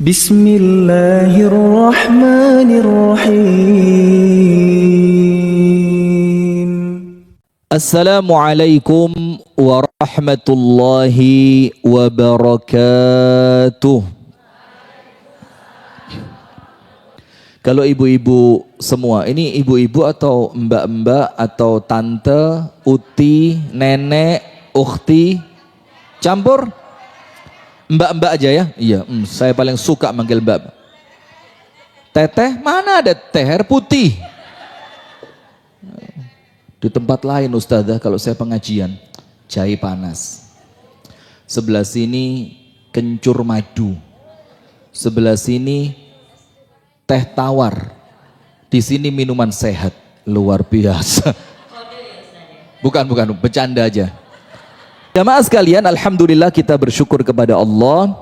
Bismillahirrahmanirrahim. Assalamualaikum warahmatullahi wabarakatuh. Kalau ibu-ibu semua, ini ibu-ibu atau mbak-mbak atau tante, uti, nenek, ukhti, campur? Mbak-mbak aja ya? Iya, saya paling suka manggil mbak. Teteh, mana ada teh air putih? Di tempat lain ustazah kalau saya pengajian, jahe panas. Sebelah sini kencur madu. Sebelah sini teh tawar. Di sini minuman sehat. Luar biasa. Bukan, bercanda aja. Jamaah sekalian, alhamdulillah kita bersyukur kepada Allah.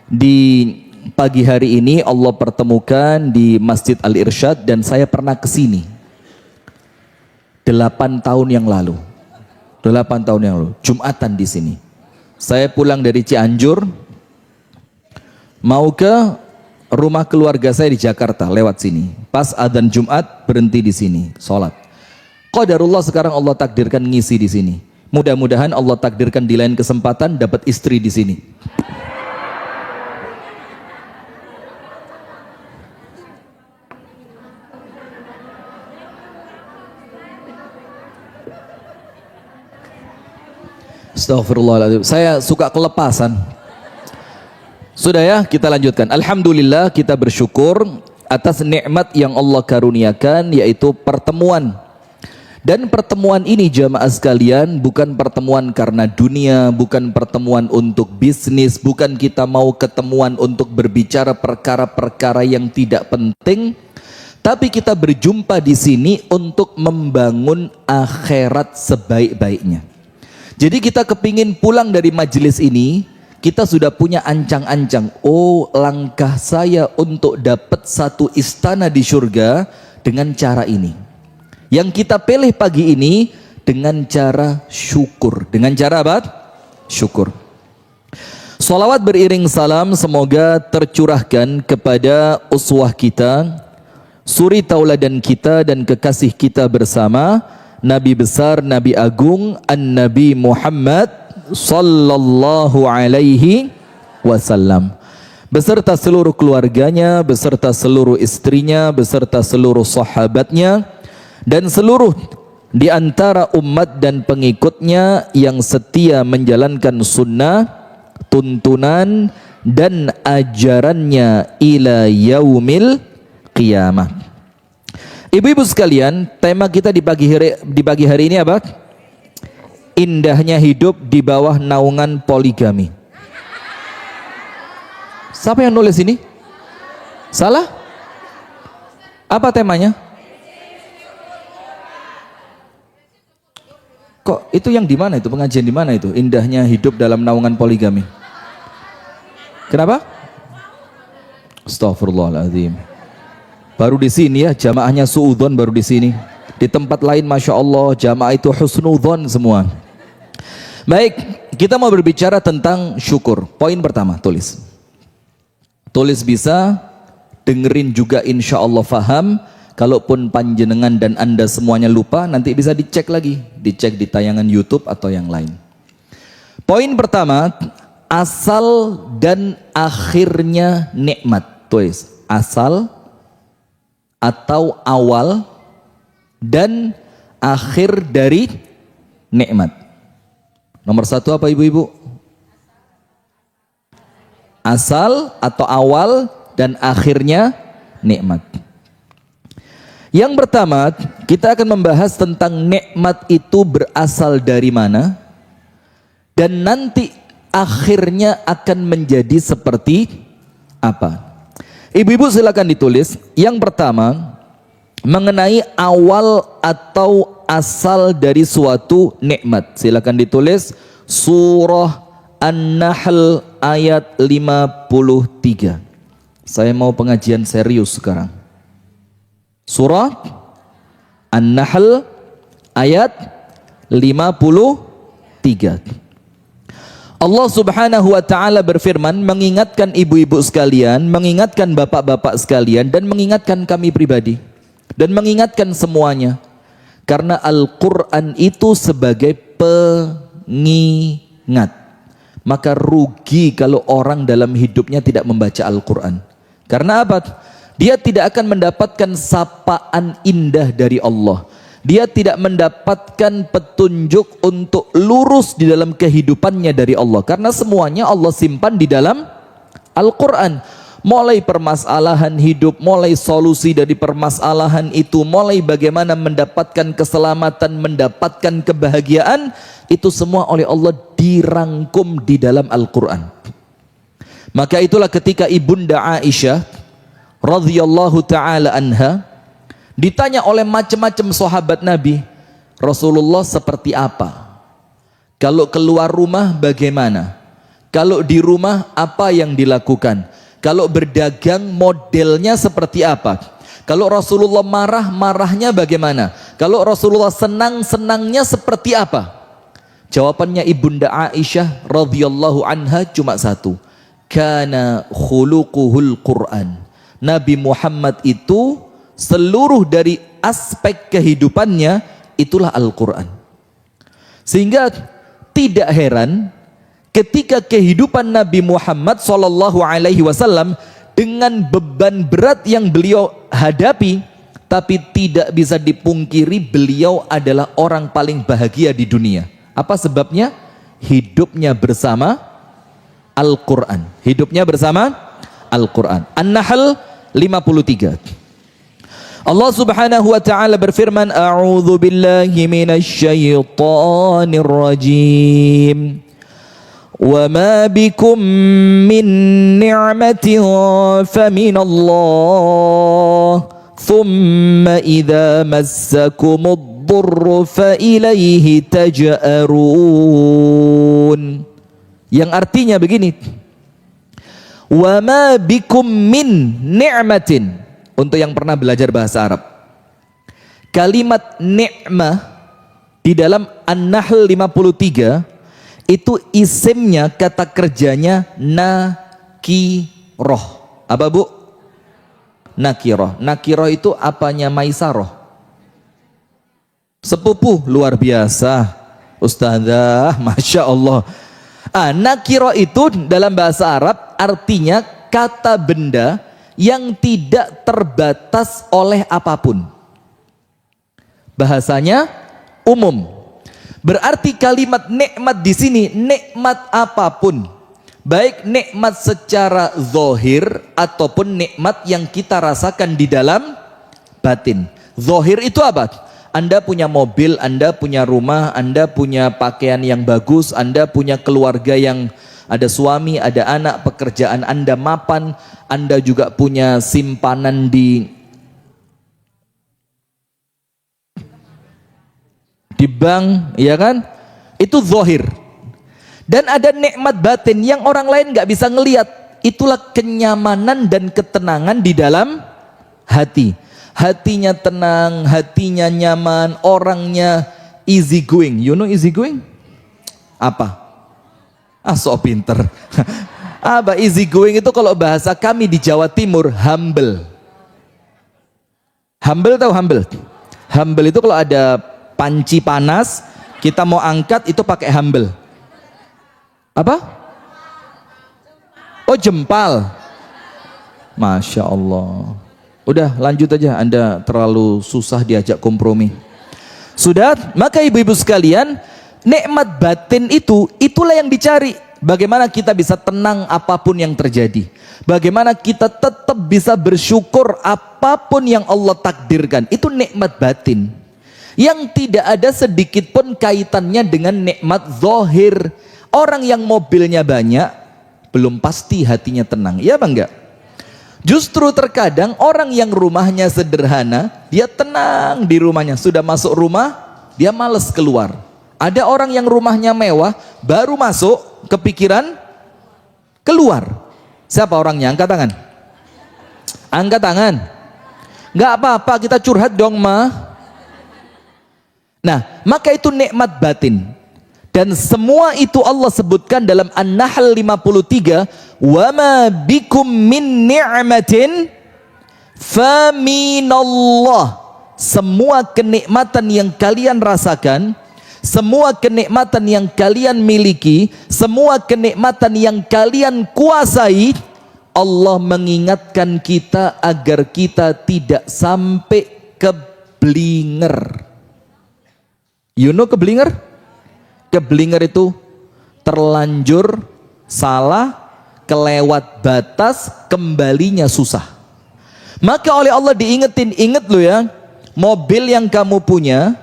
Di pagi hari ini Allah pertemukan di Masjid Al-Irsyad dan saya pernah ke sini 8 tahun yang lalu. 8 tahun yang lalu, Jumatan di sini. Saya pulang dari Cianjur mau ke rumah keluarga saya di Jakarta, lewat sini. Pas adzan Jumat berhenti di sini, sholat. Qadarullah sekarang Allah takdirkan ngisi di sini. Mudah-mudahan Allah takdirkan di lain kesempatan dapat istri di sini. Astaghfirullahaladzim. Saya suka kelepasan. Sudah ya, kita lanjutkan. Alhamdulillah kita bersyukur atas nikmat yang Allah karuniakan, yaitu pertemuan. Dan pertemuan ini jamaah sekalian bukan pertemuan karena dunia, bukan pertemuan untuk bisnis, bukan kita mau ketemuan untuk berbicara perkara-perkara yang tidak penting, tapi kita berjumpa di sini untuk membangun akhirat sebaik-baiknya. Jadi kita kepingin pulang dari majelis ini, kita sudah punya ancang-ancang. Oh, langkah saya untuk dapat satu istana di surga dengan cara ini. Yang kita pilih pagi ini dengan cara syukur. Dengan cara apa? Syukur. Salawat beriring salam semoga tercurahkan kepada uswah kita, suri tauladan kita dan kekasih kita bersama, Nabi besar, Nabi agung, An-Nabi Muhammad sallallahu alaihi wasallam. Beserta seluruh keluarganya, beserta seluruh istrinya, beserta seluruh sahabatnya, dan seluruh di antara umat dan pengikutnya yang setia menjalankan sunnah, tuntunan dan ajarannya ila yaumil qiyamah. Ibu-ibu sekalian, tema kita di pagi hari ini apa? Indahnya hidup di bawah naungan poligami. Siapa yang nulis ini? Salah? Apa temanya? Kok itu yang di mana itu? Pengajian di mana itu? Indahnya hidup dalam naungan poligami. Kenapa? Astaghfirullahaladzim. Baru di sini ya, jamaahnya suudzon baru di sini. Di tempat lain Masya Allah jamaah itu husnudzon semua. Baik, kita mau berbicara tentang syukur. Poin pertama, tulis. Tulis bisa, dengerin juga insya Allah faham. Kalaupun panjenengan dan anda semuanya lupa, nanti bisa dicek lagi. Dicek di tayangan YouTube atau yang lain. Poin pertama, asal dan akhirnya nikmat. Tulis, asal atau awal dan akhir dari nikmat. Nomor satu apa ibu-ibu? Asal atau awal dan akhirnya nikmat. Yang pertama, kita akan membahas tentang nikmat itu berasal dari mana dan nanti akhirnya akan menjadi seperti apa. Ibu-ibu silakan ditulis. Yang pertama, mengenai awal atau asal dari suatu nikmat. Silakan ditulis surah An-Nahl ayat 53. Saya mau pengajian serius sekarang. Surah An-Nahl ayat 53. Allah Subhanahu wa taala berfirman, mengingatkan ibu-ibu sekalian, mengingatkan bapak-bapak sekalian, dan mengingatkan kami pribadi, dan mengingatkan semuanya, karena Al-Quran itu sebagai pengingat. Maka rugi kalau orang dalam hidupnya tidak membaca Al-Quran. Karena apa? Dia tidak akan mendapatkan sapaan indah dari Allah. Dia tidak mendapatkan petunjuk untuk lurus di dalam kehidupannya dari Allah. Karena semuanya Allah simpan di dalam Al-Quran. Mulai permasalahan hidup, mulai solusi dari permasalahan itu, mulai bagaimana mendapatkan keselamatan, mendapatkan kebahagiaan, itu semua oleh Allah dirangkum di dalam Al-Quran. Maka itulah ketika Ibunda Aisyah radhiyallahu ta'ala anha ditanya oleh macam-macam sahabat Nabi, Rasulullah seperti apa? Kalau keluar rumah bagaimana? Kalau di rumah apa yang dilakukan? Kalau berdagang modelnya seperti apa? Kalau Rasulullah marah, marahnya bagaimana? Kalau Rasulullah senang, senangnya seperti apa? Jawabannya Ibunda Aisyah radhiyallahu anha cuma satu. Kana khuluquhul Quran. Nabi Muhammad itu seluruh dari aspek kehidupannya itulah Al-Quran. Sehingga tidak heran ketika kehidupan Nabi Muhammad SAW dengan beban berat yang beliau hadapi, tapi tidak bisa dipungkiri beliau adalah orang paling bahagia di dunia. Apa sebabnya? Hidupnya bersama Al-Quran. Hidupnya bersama Al-Quran. An-Nahl 53. Allah Subhanahu wa taala berfirman, a'udzu billahi minasyaitonir rajim. Wa ma bikum min ni'matin famin Allah. Thumma idza massakumud dhurru fa ilaihi taj'arun. Yang artinya begini. Wa ma bikum min ni'matin. Untuk yang pernah belajar bahasa Arab, kalimat ni'mah di dalam An-Nahl 53 itu isimnya, kata kerjanya nakiroh. Apa bu? Nakiroh. Nakiroh itu apanya Maisaroh? Sepupu luar biasa, Ustazah, Masya Allah. Nakiroh itu dalam bahasa Arab artinya kata benda yang tidak terbatas oleh apapun. Bahasanya umum. Berarti kalimat nikmat di sini nikmat apapun, baik nikmat secara zahir ataupun nikmat yang kita rasakan di dalam batin. Zahir itu apa? Anda punya mobil, Anda punya rumah, Anda punya pakaian yang bagus, Anda punya keluarga yang ada suami, ada anak, pekerjaan Anda mapan, Anda juga punya simpanan di bank, ya kan? Itu zahir. Dan ada nikmat batin yang orang lain nggak bisa ngelihat. Itulah kenyamanan dan ketenangan di dalam hati. Hatinya tenang, hatinya nyaman, orangnya easy going. You know easy going? Apa? So pinter. Apa easy going itu kalau bahasa kami di Jawa Timur humble. Humble tahu humble? Humble itu kalau ada panci panas, kita mau angkat itu pakai humble. Apa? Oh jempal. Masya Allah. Udah lanjut aja, Anda terlalu susah diajak kompromi. Sudah, maka ibu-ibu sekalian, nikmat batin itu, itulah yang dicari. Bagaimana kita bisa tenang apapun yang terjadi. Bagaimana kita tetap bisa bersyukur apapun yang Allah takdirkan. Itu nikmat batin. Yang tidak ada sedikit pun kaitannya dengan nikmat zahir. Orang yang mobilnya banyak, belum pasti hatinya tenang. Iya apa enggak? Justru terkadang orang yang rumahnya sederhana, dia tenang di rumahnya. Sudah masuk rumah, dia malas keluar. Ada orang yang rumahnya mewah, baru masuk, kepikiran keluar. Siapa orangnya? Angkat tangan. Angkat tangan. Nggak apa-apa, kita curhat dong, Ma. Nah, maka itu nikmat batin. Dan semua itu Allah sebutkan dalam An-Nahl 53, wa ma bikum min ni'matin faminallah. Semua kenikmatan yang kalian rasakan, semua kenikmatan yang kalian miliki, semua kenikmatan yang kalian kuasai, Allah mengingatkan kita agar kita tidak sampai keblinger. You know keblinger? Keblinger itu terlanjur salah, kelewat batas, kembalinya susah. Maka oleh Allah diingetin, inget lo ya, mobil yang kamu punya,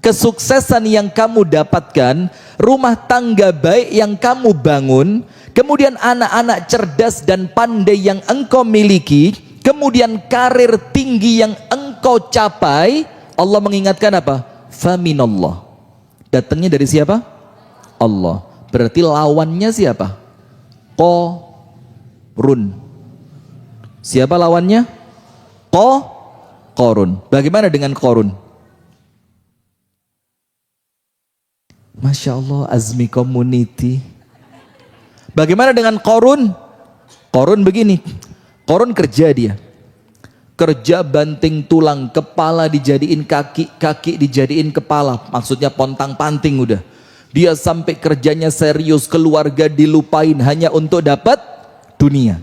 kesuksesan yang kamu dapatkan, rumah tangga baik yang kamu bangun, kemudian anak-anak cerdas dan pandai yang engkau miliki, kemudian karir tinggi yang engkau capai, Allah mengingatkan apa? Faminallah. Datangnya dari siapa? Allah. Berarti lawannya siapa? Qorun. Siapa lawannya? Qorun. Bagaimana dengan Qorun? Masya Allah, Azmi Community. Bagaimana dengan Qorun? Qorun begini. Qorun kerja dia. Kerja banting tulang, kepala dijadiin kaki, kaki dijadiin kepala, maksudnya pontang panting udah. Dia sampai kerjanya serius, keluarga dilupain hanya untuk dapat dunia.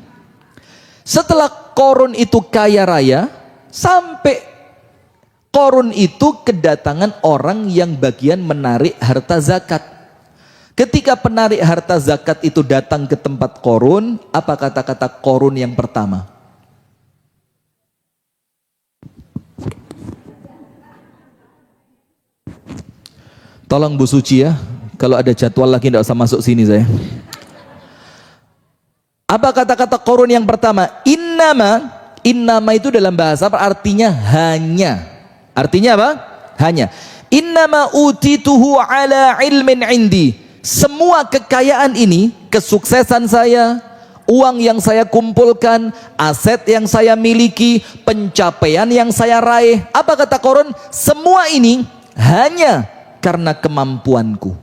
Setelah Qorun itu kaya raya, sampai Qorun itu kedatangan orang yang bagian menarik harta zakat. Ketika penarik harta zakat itu datang ke tempat Qorun, apa kata-kata Qorun yang pertama? Tolong Bu Suci ya, kalau ada jadwal lagi tidak usah masuk sini saya. Apa kata-kata Qorun yang pertama? Innama. Innama itu dalam bahasa apa? Artinya hanya. Artinya apa? Hanya. Innama utituhu ala ilmin indi. Semua kekayaan ini, kesuksesan saya, uang yang saya kumpulkan, aset yang saya miliki, pencapaian yang saya raih. Apa kata Qorun? Semua ini hanya karena kemampuanku.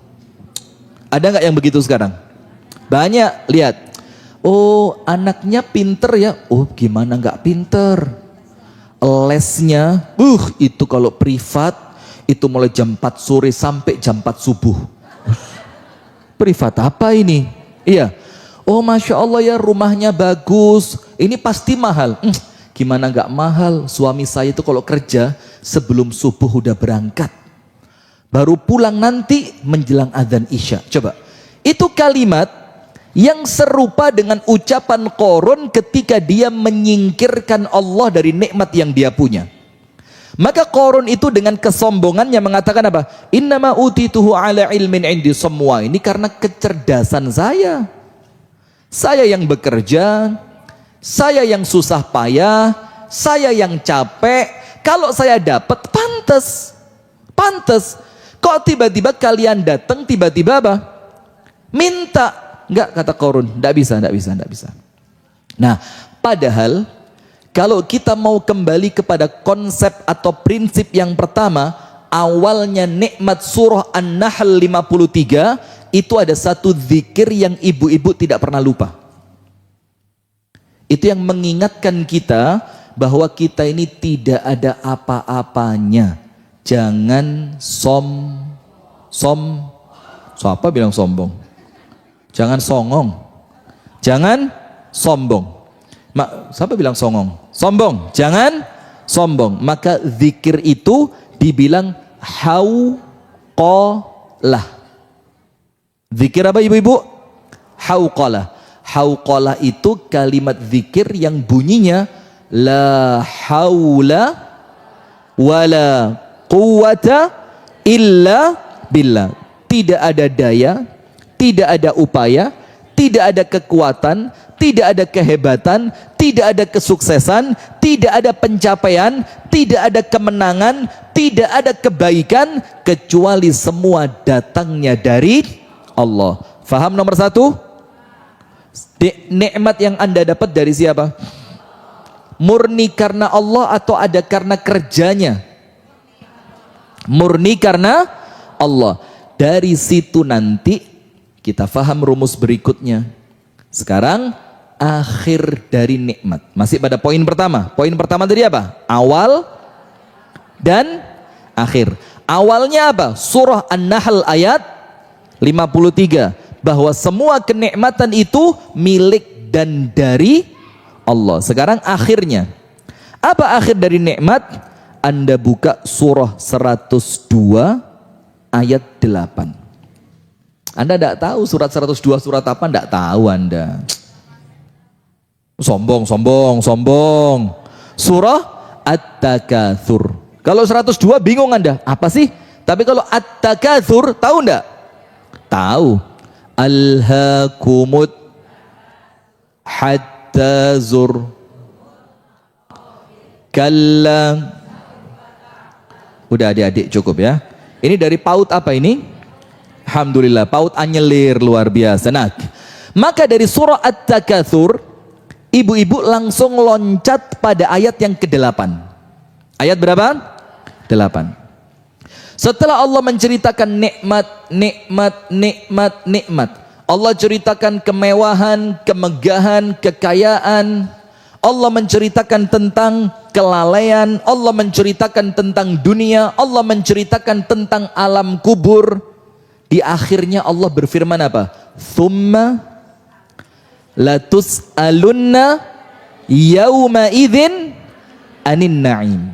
Ada nggak yang begitu sekarang? Banyak. Lihat, oh anaknya pinter ya. Oh gimana nggak pinter? Lesnya, itu kalau privat itu mulai jam 4 sore sampai jam 4 subuh. Privat apa ini? Iya. Oh Masya Allah ya, rumahnya bagus. Ini pasti mahal. Gimana nggak mahal? Suami saya itu kalau kerja sebelum subuh udah berangkat, baru pulang nanti menjelang adzan isya. Coba, itu kalimat yang serupa dengan ucapan Qorun ketika dia menyingkirkan Allah dari nikmat yang dia punya. Maka Qorun itu dengan kesombongannya mengatakan apa? Innama utituhu ala ilmin indi. Semua ini karena kecerdasan saya. Saya yang bekerja, saya yang susah payah, saya yang capek. Kalau saya dapat, pantas. Pantas. Kok tiba-tiba kalian datang, tiba-tiba apa? Minta. Enggak, kata Qorun. Enggak bisa, enggak bisa, enggak bisa. Nah, padahal kalau kita mau kembali kepada konsep atau prinsip yang pertama, awalnya nikmat surah An-Nahl 53, itu ada satu zikir yang ibu-ibu tidak pernah lupa. Itu yang mengingatkan kita bahwa kita ini tidak ada apa-apanya. Jangan siapa bilang sombong? Jangan songong. Jangan sombong. Siapa bilang songong? Sombong. Jangan sombong. Maka zikir itu dibilang hauqalah. Zikir apa ibu-ibu? Hauqalah. Hauqalah itu kalimat zikir yang bunyinya la haula wala quwwata illa billah. Tidak ada daya, tidak ada upaya, tidak ada kekuatan, tidak ada kehebatan, tidak ada kesuksesan, tidak ada pencapaian, tidak ada kemenangan, tidak ada kebaikan, kecuali semua datangnya dari Allah. Faham nomor satu? Nikmat yang Anda dapat dari siapa? Murni karena Allah atau ada karena kerjanya? Murni karena Allah. Dari situ nanti kita faham rumus berikutnya. Sekarang akhir dari nikmat. Masih pada poin pertama. Poin pertama tadi apa? Awal dan akhir. Awalnya apa? Surah An-Nahl ayat 53. Bahwa semua kenikmatan itu milik dan dari Allah. Sekarang akhirnya. Apa akhir dari nikmat? Anda buka surah 102 ayat 8. Anda tidak tahu surat 102 surat apa? Tidak tahu Anda. Sombong. Surah At-Takatsur. Kalau 102 bingung Anda. Apa sih? Tapi kalau At-Takatsur tahu enggak? Tahu. Alhaakumut hatta zur. Kalla. Udah adik-adik cukup ya. Ini dari PAUD apa ini? Alhamdulillah, PAUD anyelir luar biasa. Nah, maka dari surah At-Takatsur, ibu-ibu langsung loncat pada ayat yang ke-8. Ayat berapa? 8. Setelah Allah menceritakan nikmat. Allah ceritakan kemewahan, kemegahan, kekayaan. Allah menceritakan tentang kelalaian, Allah menceritakan tentang dunia, Allah menceritakan tentang alam kubur. Di akhirnya Allah berfirman apa? Thumma latus'alunna yawma idzin anin na'im.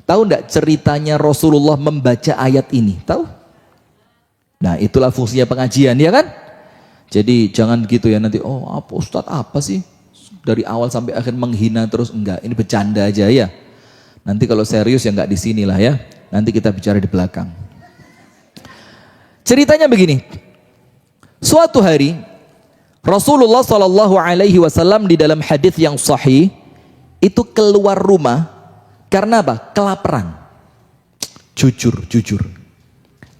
Tahu enggak ceritanya Rasulullah membaca ayat ini? Tahu? Nah, itulah fungsinya pengajian, ya kan? Jadi jangan gitu ya nanti, oh apa Ustadz apa sih? Dari awal sampai akhir menghina terus. Enggak, ini bercanda aja ya. Nanti kalau serius ya enggak di sinilah ya. Nanti kita bicara di belakang. Ceritanya begini. Suatu hari Rasulullah Shallallahu Alaihi Wasallam di dalam hadis yang sahih itu keluar rumah karena apa? Kelaparan. Jujur.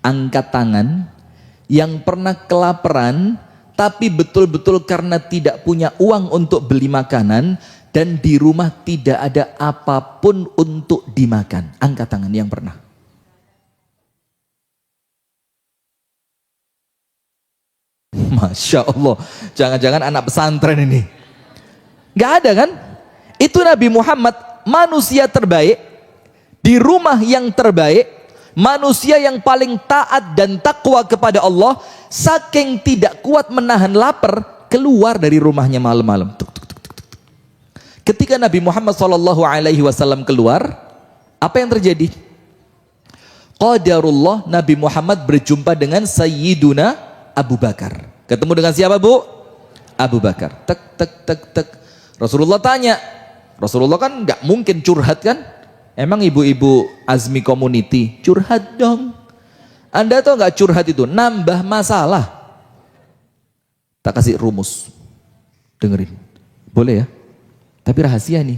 Angkat tangan yang pernah kelaparan tapi betul-betul karena tidak punya uang untuk beli makanan dan di rumah tidak ada apapun untuk dimakan. Angkat tangan yang pernah. Masya Allah, jangan-jangan anak pesantren ini. Gak ada kan? Itu Nabi Muhammad, manusia terbaik, di rumah yang terbaik, manusia yang paling taat dan takwa kepada Allah, saking tidak kuat menahan lapar, keluar dari rumahnya malam-malam. Ketika Nabi Muhammad SAW keluar, apa yang terjadi? Qadarullah, Nabi Muhammad berjumpa dengan Sayyiduna Abu Bakar. Ketemu dengan siapa, Bu? Abu Bakar. Tek. Rasulullah tanya. Rasulullah kan nggak mungkin curhat kan? Emang ibu-ibu Azmi Community curhat dong. Anda tahu nggak curhat itu nambah masalah. Tak kasih rumus. Dengerin. Boleh ya? Tapi rahasia nih.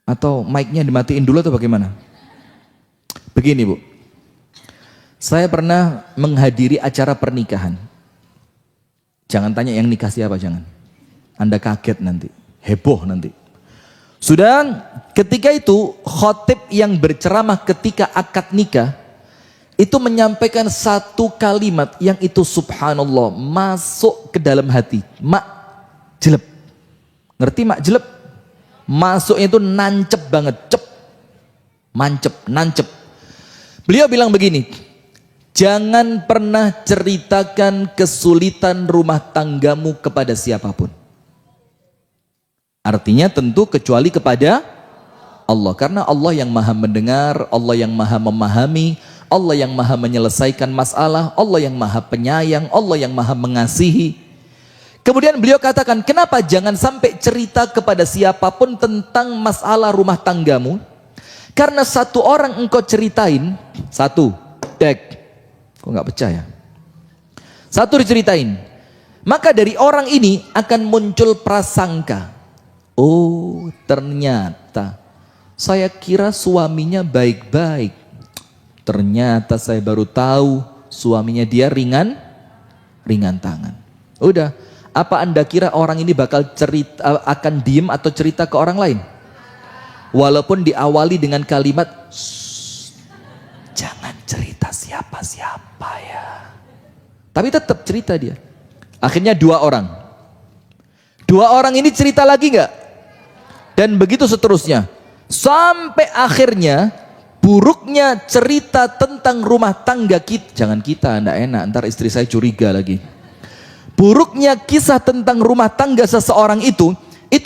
Atau mic-nya dimatiin dulu atau bagaimana? Begini, Bu. Saya pernah menghadiri acara pernikahan. Jangan tanya yang nikah siapa, jangan. Anda kaget nanti, heboh nanti. Sudah ketika itu khotib yang berceramah ketika akad nikah itu menyampaikan satu kalimat yang itu subhanallah masuk ke dalam hati. Mak jelep. Ngerti mak jelep? Masuknya itu nancep banget, nancep. Beliau bilang begini, jangan pernah ceritakan kesulitan rumah tanggamu kepada siapapun. Artinya tentu kecuali kepada Allah. Karena Allah yang maha mendengar, Allah yang maha memahami, Allah yang maha menyelesaikan masalah, Allah yang maha penyayang, Allah yang maha mengasihi. Kemudian beliau katakan, kenapa jangan sampai cerita kepada siapapun tentang masalah rumah tanggamu? Karena satu orang engkau ceritain, satu, kok nggak percaya? Satu diceritain, maka dari orang ini akan muncul prasangka. Oh, ternyata saya kira suaminya baik-baik. Ternyata saya baru tahu suaminya dia ringan tangan. Udah, apa Anda kira orang ini bakal cerita, akan diem atau cerita ke orang lain? Walaupun diawali dengan kalimat, jangan cerita sih. siapa ya. Tapi tetap cerita dia. Akhirnya 2 orang. 2 orang ini cerita lagi nggak? Dan begitu seterusnya. Sampai akhirnya buruknya cerita tentang rumah tangga kita. Jangan kita, enggak enak. Ntar istri saya curiga lagi. Buruknya kisah tentang rumah tangga seseorang itu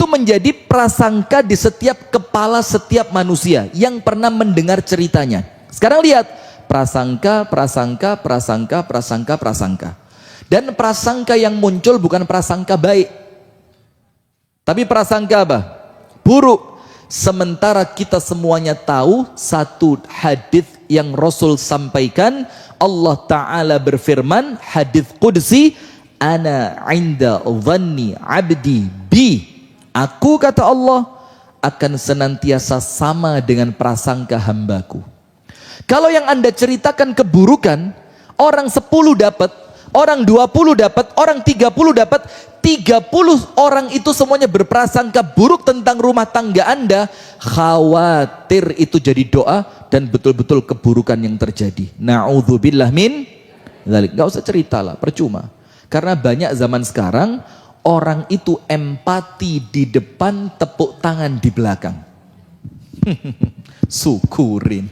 menjadi prasangka di setiap kepala setiap manusia yang pernah mendengar ceritanya. Sekarang lihat, prasangka. Dan prasangka yang muncul bukan prasangka baik. Tapi prasangka apa? Buruk. Sementara kita semuanya tahu satu hadis yang Rasul sampaikan, Allah Ta'ala berfirman, hadis qudsi, ana inda dhanni abdi bi. Aku, kata Allah, akan senantiasa sama dengan prasangka hambaku. Kalau yang Anda ceritakan keburukan, orang 10 dapat, orang 20 dapat, orang 30 dapat, 30 orang itu semuanya berprasangka buruk tentang rumah tangga Anda, khawatir itu jadi doa dan betul-betul keburukan yang terjadi. Na'udzubillah min dzalik. Gak usah ceritalah, percuma. Karena banyak zaman sekarang orang itu empati di depan, tepuk tangan di belakang. Syukurin.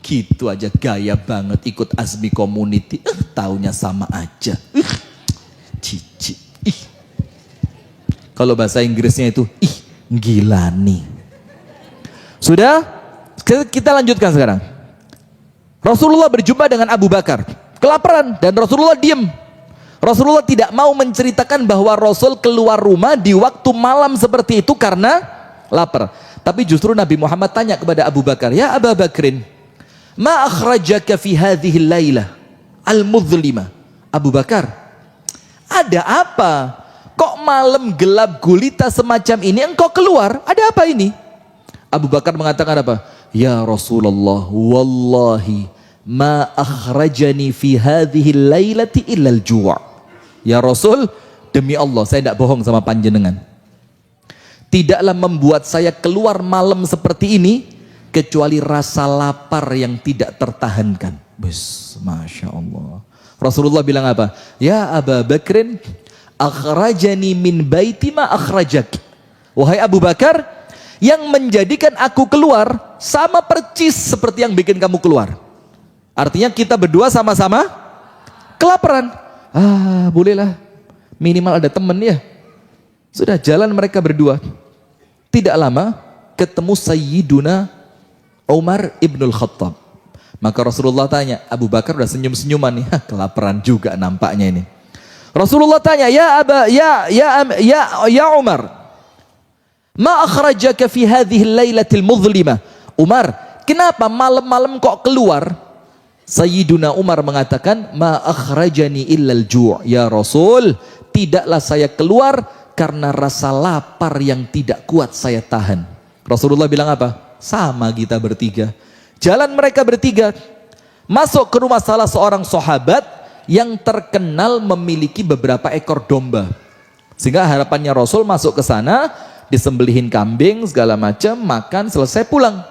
Gitu aja gaya banget ikut Azmi Community. Taunya sama aja. Cici. Kalau bahasa Inggrisnya itu gila nih. Sudah? Kita lanjutkan sekarang. Rasulullah berjumpa dengan Abu Bakar, kelaparan, dan Rasulullah diam. Rasulullah tidak mau menceritakan bahwa Rasul keluar rumah di waktu malam seperti itu karena lapar. Tapi justru Nabi Muhammad tanya kepada Abu Bakar, ya Abu Bakrin, ma akhrajaka fi hadhihi lailah al-mudhlimah. Abu Bakar, ada apa? Kok malam gelap gulita semacam ini engkau keluar? Ada apa ini? Abu Bakar mengatakan apa? Ya Rasulullah, wallahi ma akhrajani fi hadhihi lailati illa al-ju'. Ya Rasul, demi Allah saya tidak bohong sama panjenengan. Tidaklah membuat saya keluar malam seperti ini kecuali rasa lapar yang tidak tertahankan. Masya Allah. Rasulullah bilang apa? Ya Abu Bakrin, akhrajani min baiti ma akhrajak. Wahai Abu Bakar, yang menjadikan aku keluar sama percis seperti yang bikin kamu keluar. Artinya kita berdua sama-sama kelaparan. Bolehlah, minimal ada temen ya. Sudah jalan mereka berdua. Tidak lama ketemu Sayyiduna Umar ibnul Khattab. Maka Rasulullah tanya, Abu Bakar udah senyum-senyuman nih, kelaparan juga nampaknya ini. Rasulullah tanya, ya Umar, ma akhrajaka fi hadhihi lailatil mudhlimah. Umar, kenapa malam-malam kok keluar? Sayyiduna Umar mengatakan, ma akhrajani illal ju'. Ya Rasul, tidaklah saya keluar karena rasa lapar yang tidak kuat saya tahan. Rasulullah bilang apa? Sama kita bertiga. Jalan mereka bertiga masuk ke rumah salah seorang sahabat yang terkenal memiliki beberapa ekor domba. Sehingga harapannya Rasul masuk ke sana, disembelihin kambing segala macam, makan, selesai pulang.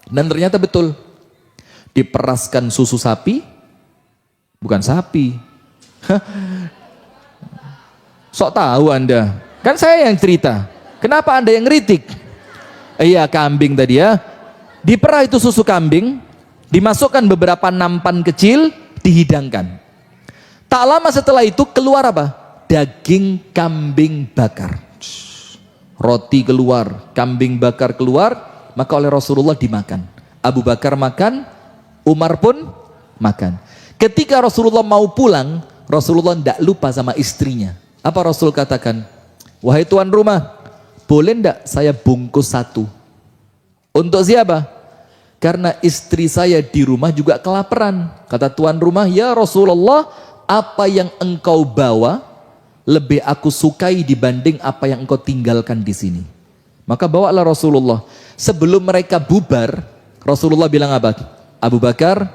Dan ternyata betul. Diperaskan susu sapi, bukan sapi. Sok tahu Anda. Kan saya yang cerita. Kenapa Anda yang ngeritik? Iya, kambing tadi ya. Diperah itu susu kambing, dimasukkan beberapa nampan kecil, dihidangkan. Tak lama setelah itu keluar apa? Daging kambing bakar. Roti keluar, kambing bakar keluar, maka oleh Rasulullah dimakan. Abu Bakar makan, Umar pun makan. Ketika Rasulullah mau pulang, Rasulullah tidak lupa sama istrinya. Apa Rasul katakan? Wahai tuan rumah, boleh tidak saya bungkus satu? Untuk siapa? Karena istri saya di rumah juga kelaparan. Kata tuan rumah, ya Rasulullah, apa yang engkau bawa lebih aku sukai dibanding apa yang engkau tinggalkan di sini. Maka bawalah Rasulullah. Sebelum mereka bubar, Rasulullah bilang apa? Abu Bakar,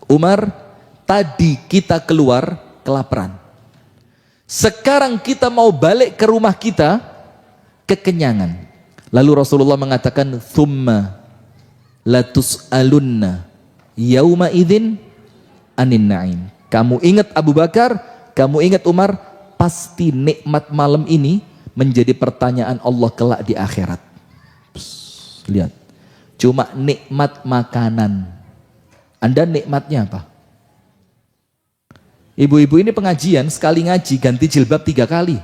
Umar, tadi kita keluar kelaparan. Sekarang kita mau balik ke rumah kita kekenyangan. Lalu Rasulullah mengatakan, thumma latus'alunna yauma idzin anin na'im. Kamu ingat Abu Bakar, kamu ingat Umar, pasti nikmat malam ini menjadi pertanyaan Allah kelak di akhirat. Psst, lihat, cuma nikmat makanan. Anda nikmatnya apa? Ibu-ibu ini pengajian, sekali ngaji ganti jilbab 3 kali.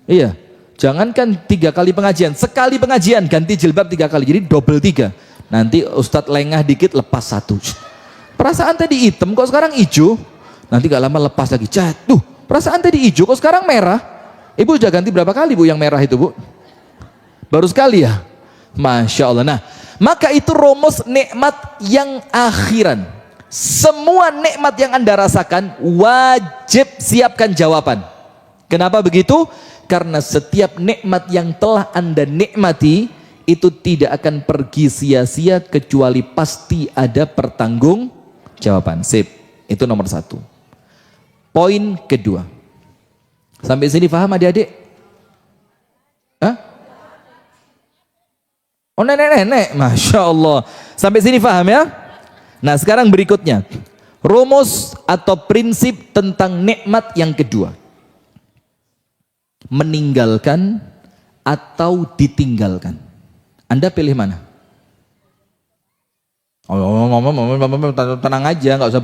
Iya, jangankan 3 kali pengajian, sekali pengajian ganti jilbab 3 kali, jadi double 3. Nanti Ustadz lengah dikit lepas 1. Perasaan tadi hitam kok sekarang hijau, nanti gak lama lepas lagi. Tuh, perasaan tadi hijau kok sekarang merah. Ibu sudah ganti berapa kali Bu yang merah itu Bu? Baru sekali ya? Masya Allah. Nah, maka itu rumus nikmat yang akhiran. Semua nikmat yang Anda rasakan wajib siapkan jawaban. Kenapa begitu? Karena setiap nikmat yang telah Anda nikmati itu tidak akan pergi sia-sia kecuali pasti ada pertanggung jawaban. Sip, itu nomor 1. Poin kedua. Sampai sini paham adik-adik? Hah? Oh nenek-nenek, Masya Allah. Sampai sini paham ya? Nah sekarang berikutnya. Rumus atau prinsip tentang nikmat yang kedua. Meninggalkan atau ditinggalkan. Anda pilih mana? Tenang aja, nggak usah.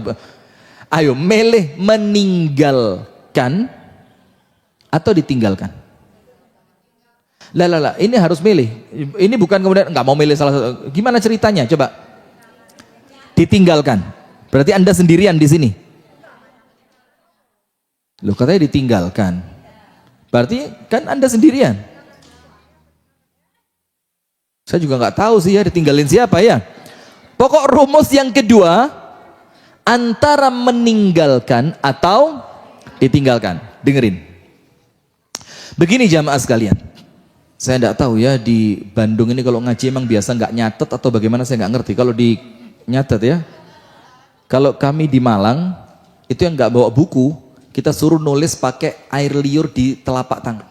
Ayo, milih meninggalkan atau ditinggalkan. Lah, ini harus milih. Ini bukan kemudian nggak mau milih salah satu. Gimana ceritanya? Coba. Ditinggalkan. Berarti Anda sendirian di sini. Loh, katanya ditinggalkan. Berarti kan Anda sendirian. Saya juga nggak tahu sih ya ditinggalin siapa ya. Pokok rumus yang kedua antara meninggalkan atau ditinggalkan. Dengerin. Begini jamaah sekalian. Saya nggak tahu ya di Bandung ini kalau ngaji emang biasa nggak nyatet atau bagaimana saya nggak ngerti. Kalau di nyatet ya. Kalau kami di Malang itu yang nggak bawa buku kita suruh nulis pakai air liur di telapak tangan.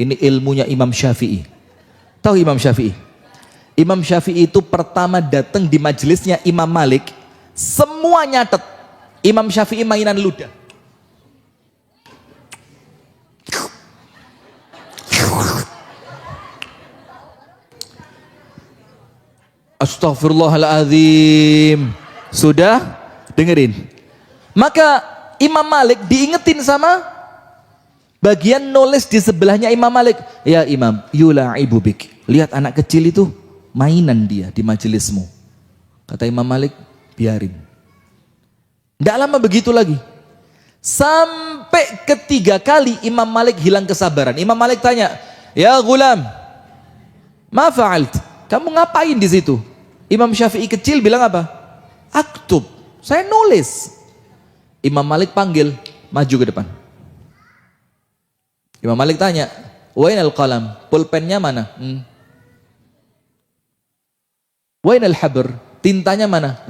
Ini ilmunya Imam Syafi'i. Tahu Imam Syafi'i? Imam Syafi'i itu pertama datang di majelisnya Imam Malik, semua nyatet. Imam Syafi'i mainan ludah. Astaghfirullahaladzim. Sudah? Dengerin. Maka Imam Malik diingetin sama bagian nulis di sebelahnya Imam Malik. Ya Imam, yula'ibu bik. Lihat anak kecil itu mainan dia di majelismu. Kata Imam Malik, biarin. Tidak lama begitu lagi. Sampai ketiga kali Imam Malik hilang kesabaran. Imam Malik tanya, ya gulam, ma fa'alt? Kamu ngapain di situ? Imam Syafi'i kecil bilang apa? Aktub, saya nulis. Imam Malik panggil, maju ke depan. Imam Malik tanya, wainal qalam, pulpennya mana? Wainal habr, tintanya mana?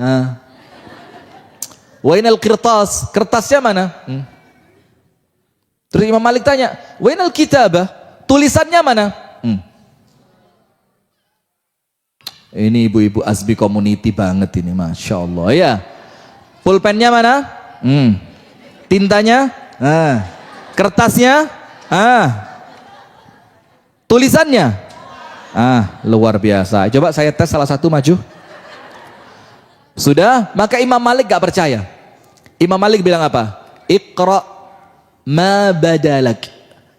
Wainal kertas, kertasnya mana? Terus Imam Malik tanya, wainal kitabah, tulisannya mana? Ini ibu-ibu Asbi community banget ini, Masya Allah ya. Pulpennya mana? Tintanya? Kertasnya? Tulisannya? Luar biasa. Coba saya tes salah satu, maju. Sudah? Maka Imam Malik gak percaya. Imam Malik bilang apa? Iqra ma badalak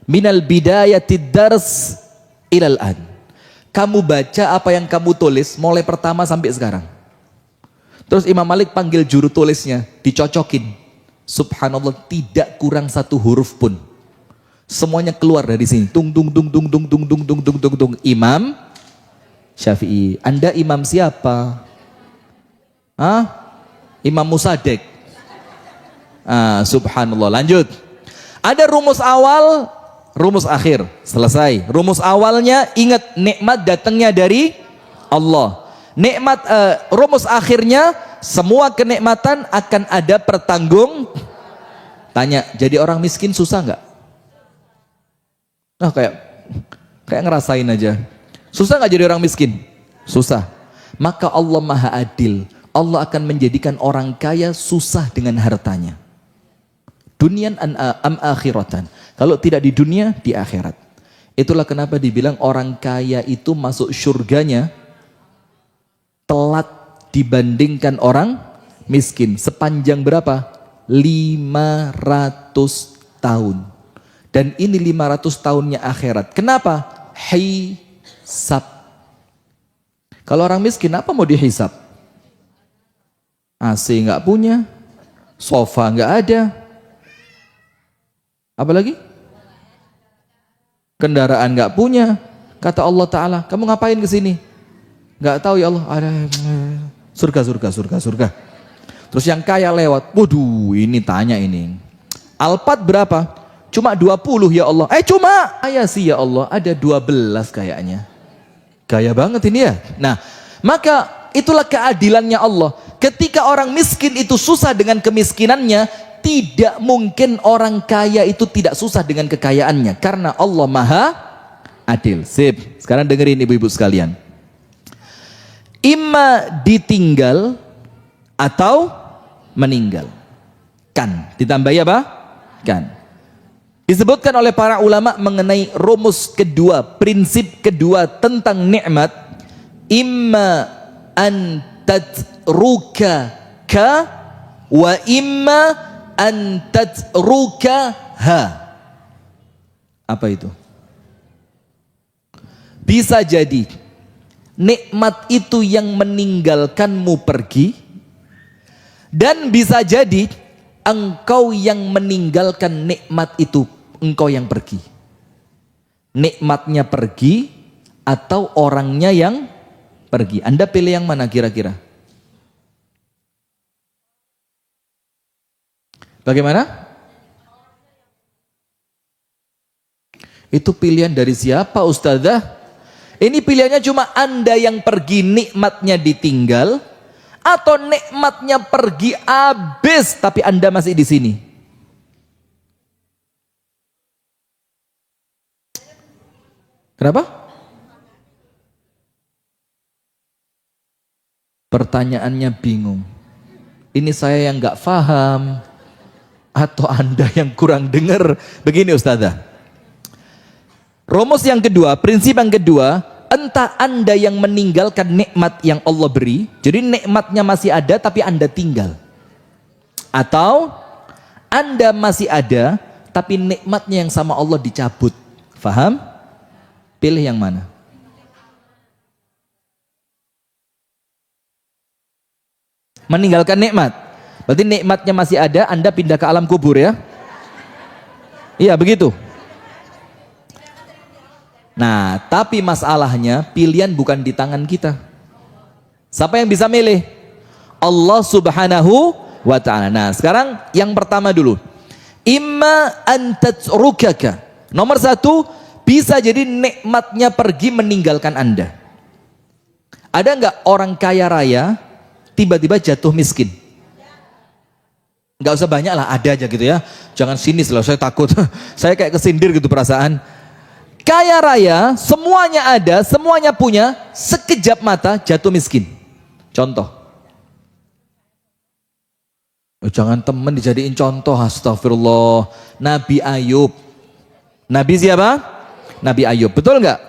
minal bidayatid dars ilal an. Kamu baca apa yang kamu tulis mulai pertama sampai sekarang. Terus Imam Malik panggil juru tulisnya, dicocokin. Subhanallah, tidak kurang satu huruf pun. Semuanya keluar dari sini. Tung tung tung tung tung tung tung tung tung tung tung. Imam Syafi'i. Anda imam siapa? Imam Musadek. Subhanallah. Lanjut. Ada rumus awal, rumus akhir. Selesai. Rumus awalnya ingat nikmat datangnya dari Allah. Nikmat rumus akhirnya semua kenikmatan akan ada pertanggung. Tanya, jadi orang miskin susah nggak? Kayak ngerasain aja. Susah nggak jadi orang miskin? Susah. Maka Allah Maha Adil. Allah akan menjadikan orang kaya susah dengan hartanya. Dunian am akhiratan. Kalau tidak di dunia, di akhirat. Itulah kenapa dibilang orang kaya itu masuk surganya telat dibandingkan orang miskin. Sepanjang berapa? 500 tahun. Dan ini 500 tahunnya akhirat. Kenapa? Hisab. Kalau orang miskin apa mau dihisab? AC nggak punya, sofa nggak ada, apalagi kendaraan nggak punya. Kata Allah Ta'ala, kamu ngapain ke sini? Nggak tahu ya Allah. Ada surga. Terus yang kaya lewat, waduh ini tanya ini. Alphard berapa? Cuma 20 ya Allah. Cuma. Kaya sih ya Allah, ada 12 kayaknya. Kaya banget ini ya. Nah, maka itulah keadilannya Allah. Ketika orang miskin itu susah dengan kemiskinannya, tidak mungkin orang kaya itu tidak susah dengan kekayaannya. Karena Allah Maha Adil. Sip. Sekarang dengerin ibu-ibu sekalian. Imma ditinggal atau meninggal. Kan. Ditambahi apa? Kan. Disebutkan oleh para ulama mengenai rumus kedua, prinsip kedua tentang nikmat. Imma an tadruka ka wa imma an tadruka ha. Apa itu? Bisa jadi nikmat itu yang meninggalkanmu pergi, dan bisa jadi engkau yang meninggalkan nikmat itu, engkau yang pergi. Nikmatnya pergi atau orangnya yang pergi. Anda pilih yang mana kira-kira? Bagaimana? Itu pilihan dari siapa Ustazah? Ini pilihannya cuma Anda yang pergi, nikmatnya ditinggal, atau nikmatnya pergi habis tapi Anda masih di sini. Kenapa? Pertanyaannya bingung. Ini saya yang nggak paham atau Anda yang kurang dengar? Begini Ustazah. Rumus yang kedua, prinsip yang kedua, entah Anda yang meninggalkan nikmat yang Allah beri, jadi nikmatnya masih ada tapi Anda tinggal. Atau Anda masih ada tapi nikmatnya yang sama Allah dicabut. Faham? Pilih yang mana? Meninggalkan nikmat. Berarti nikmatnya masih ada, Anda pindah ke alam kubur ya? Iya begitu. Nah, tapi masalahnya pilihan bukan di tangan kita. Siapa yang bisa milih? Allah Subhanahu wa ta'ala. Nah, sekarang yang pertama dulu. Imma an tatrukaka. Nomor satu, bisa jadi nikmatnya pergi meninggalkan Anda. Ada nggak orang kaya raya tiba-tiba jatuh miskin? Nggak usah banyak lah, ada aja gitu ya. Jangan sinis lah, saya takut. Saya kayak kesindir gitu perasaan. Kaya raya, semuanya ada, semuanya punya, sekejap mata jatuh miskin. Contoh. Jangan temen dijadiin contoh, astagfirullah. Nabi Ayub. Nabi siapa? Nabi Ayub, betul nggak?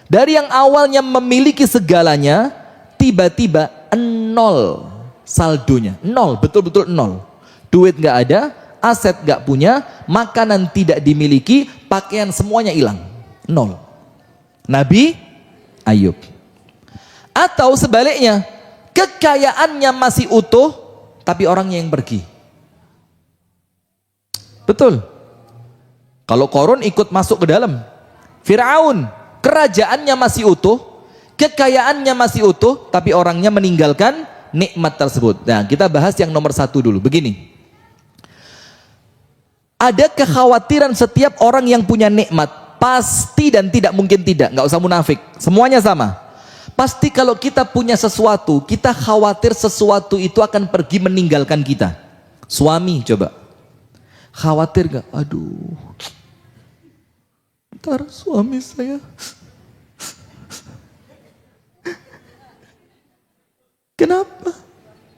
Dari yang awalnya memiliki segalanya, tiba-tiba nol saldonya. Nol, betul-betul nol. Duit nggak ada, aset nggak punya, makanan tidak dimiliki, pakaian semuanya hilang. Nol. Nabi Ayub. Atau sebaliknya, kekayaannya masih utuh tapi orangnya yang pergi. Betul. Kalau Qarun ikut masuk ke dalam. Firaun, kerajaannya masih utuh, kekayaannya masih utuh tapi orangnya meninggalkan nikmat tersebut. Nah, kita bahas yang nomor satu dulu. Begini. Ada kekhawatiran setiap orang yang punya nikmat. Pasti dan tidak mungkin tidak, nggak usah munafik, semuanya sama. Pasti kalau kita punya sesuatu, kita khawatir sesuatu itu akan pergi meninggalkan kita. Suami coba, khawatir nggak? Aduh, ntar suami saya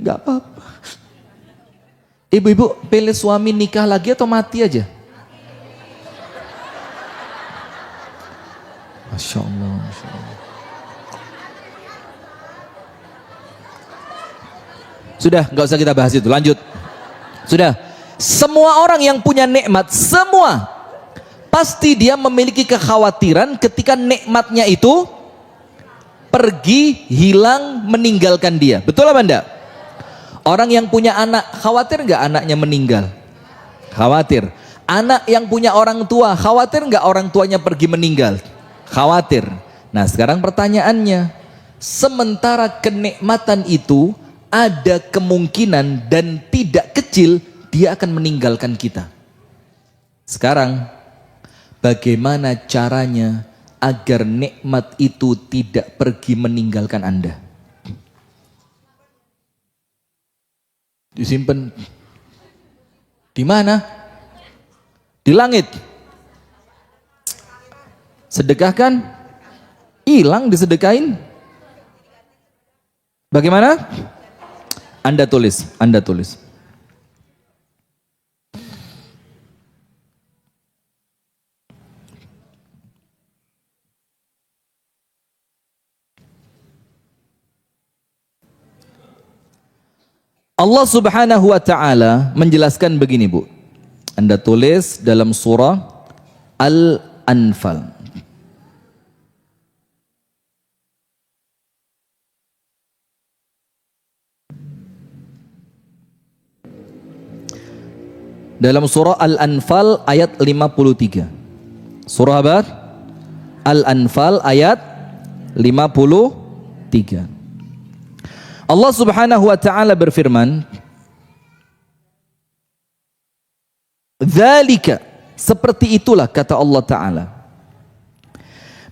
Nggak apa-apa. Ibu-ibu pilih suami nikah lagi atau mati aja? Masya Allah, Masya Allah. Sudah, nggak usah kita bahas itu, lanjut. Sudah, semua orang yang punya nikmat, semua pasti dia memiliki kekhawatiran ketika nikmatnya itu pergi, hilang, meninggalkan dia. Betul apa enggak? Orang yang punya anak, khawatir nggak anaknya meninggal? Khawatir. Anak yang punya orang tua, khawatir nggak orang tuanya pergi meninggal? Khawatir. Nah sekarang pertanyaannya, sementara kenikmatan itu ada kemungkinan dan tidak kecil dia akan meninggalkan kita. Sekarang bagaimana caranya agar nikmat itu tidak pergi meninggalkan Anda? Disimpan di mana? Di langit. Sedekahkan? Hilang disedekain? Bagaimana? Anda tulis, Anda tulis. Allah Subhanahu wa taala menjelaskan begini, Bu. Anda tulis dalam surah Al-Anfal. Dalam surah Al-Anfal ayat 53. Surah apa? Al-Anfal ayat 53. Allah Subhanahu wa taala berfirman, "Dzalika," seperti itulah kata Allah taala,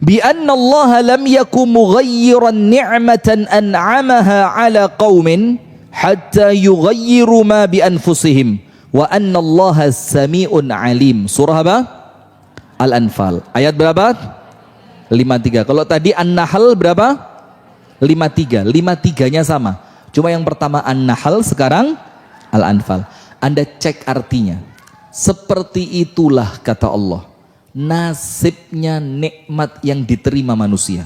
"bi anna Allah lam yakum mughayyiran ni'matan an'amaha 'ala qaumin hatta yughayyiru ma bi anfusihim wa anna Allah sami'un 'alim." Surah apa? Al-Anfal. Ayat berapa? 53. Kalau tadi An-Nahl berapa? 53, 53-nya sama. Cuma yang pertama An-Nahl, sekarang Al-Anfal. Anda cek artinya. Seperti itulah kata Allah, nasibnya nikmat yang diterima manusia.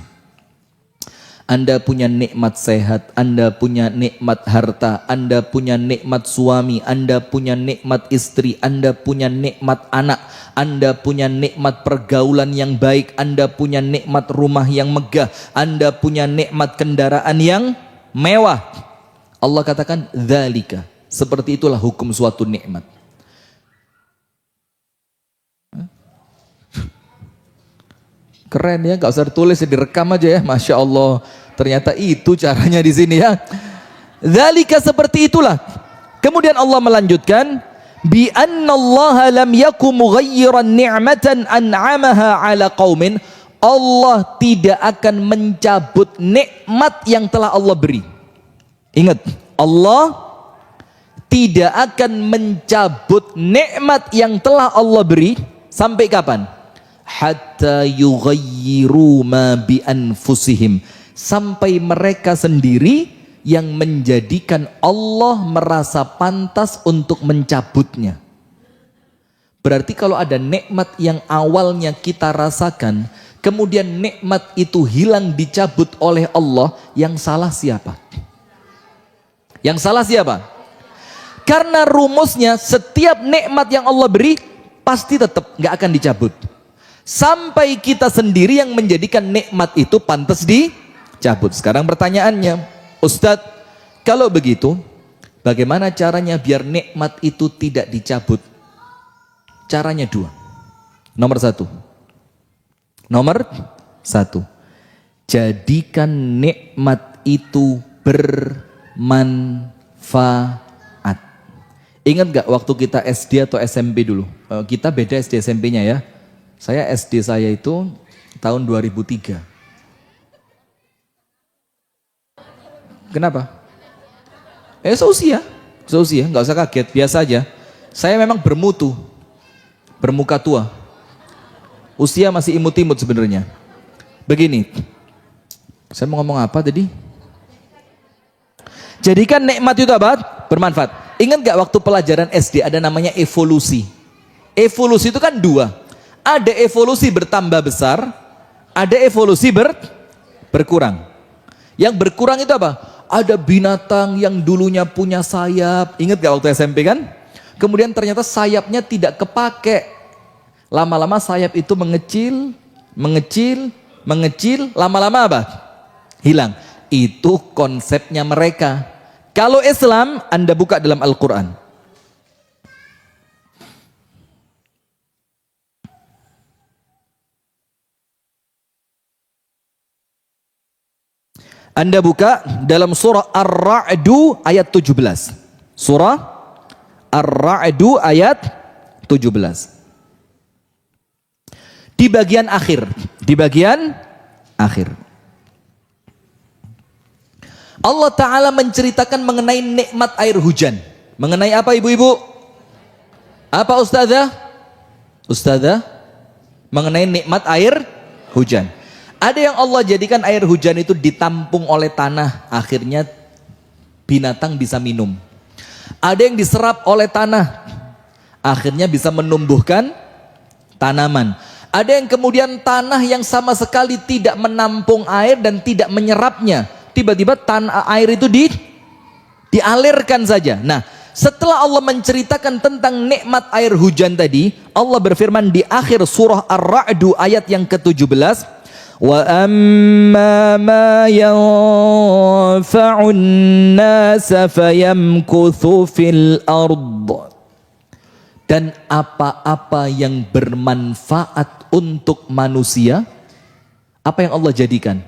Anda punya nikmat sehat, Anda punya nikmat harta, Anda punya nikmat suami, Anda punya nikmat istri, Anda punya nikmat anak, Anda punya nikmat pergaulan yang baik, Anda punya nikmat rumah yang megah, Anda punya nikmat kendaraan yang mewah. Allah katakan, dzalika, seperti itulah hukum suatu nikmat. Keren ya, gak usah ditulis, direkam aja ya, Masya Allah. Ternyata itu caranya di sini ya. Dzalika, seperti itulah. Kemudian Allah melanjutkan, bi annallaha lam yakum mughayyiran ni'matan an'amaha 'ala qaumin. Allah tidak akan mencabut nikmat yang telah Allah beri. Ingat, Allah tidak akan mencabut nikmat yang telah Allah beri sampai kapan? Hatta yughayyiru ma bi anfusihim, sampai mereka sendiri yang menjadikan Allah merasa pantas untuk mencabutnya. Berarti kalau ada nikmat yang awalnya kita rasakan, kemudian nikmat itu hilang dicabut oleh Allah, yang salah siapa? Yang salah siapa? Karena rumusnya setiap nikmat yang Allah beri pasti tetap nggak akan dicabut. Sampai kita sendiri yang menjadikan nikmat itu pantas dicabut. Sekarang pertanyaannya, Ustadz, kalau begitu bagaimana caranya biar nikmat itu tidak dicabut? Caranya dua. Nomor satu, jadikan nikmat itu bermanfaat. Ingat gak waktu kita SD atau SMP dulu? Kita beda SD SMP-nya ya. Saya SD saya itu tahun 2003. Kenapa? Seusia, nggak usah kaget, biasa aja. Saya memang bermutu, bermuka tua. Usia masih imut-imut sebenarnya. Begini, saya mau ngomong apa tadi? Jadikan nikmat itu apa? Bermanfaat. Ingat gak waktu pelajaran SD ada namanya evolusi? Evolusi itu kan dua. Ada evolusi bertambah besar, ada evolusi berkurang. Yang berkurang itu apa? Ada binatang yang dulunya punya sayap. Ingat gak waktu SMP kan? Kemudian ternyata sayapnya tidak kepake. Lama-lama sayap itu mengecil, lama-lama apa? Hilang. Itu konsepnya mereka. Kalau Islam, Anda buka dalam Al-Quran. Anda buka dalam surah Ar-Ra'du ayat 17. Surah Ar-Ra'du ayat 17. Di bagian akhir. Allah Ta'ala menceritakan mengenai nikmat air hujan. Mengenai apa ibu-ibu? Apa ustazah? Ustazah? Mengenai nikmat air hujan. Ada yang Allah jadikan air hujan itu ditampung oleh tanah, akhirnya binatang bisa minum. Ada yang diserap oleh tanah, akhirnya bisa menumbuhkan tanaman. Ada yang kemudian tanah yang sama sekali tidak menampung air dan tidak menyerapnya, tiba-tiba tanah air itu dialirkan saja. Nah, setelah Allah menceritakan tentang nikmat air hujan tadi, Allah berfirman di akhir surah Ar-Ra'du ayat yang ke-17, wa amma ma yanfa'un nasa fayamkuthu fil ard. Dan apa-apa yang bermanfaat untuk manusia, apa yang Allah jadikan?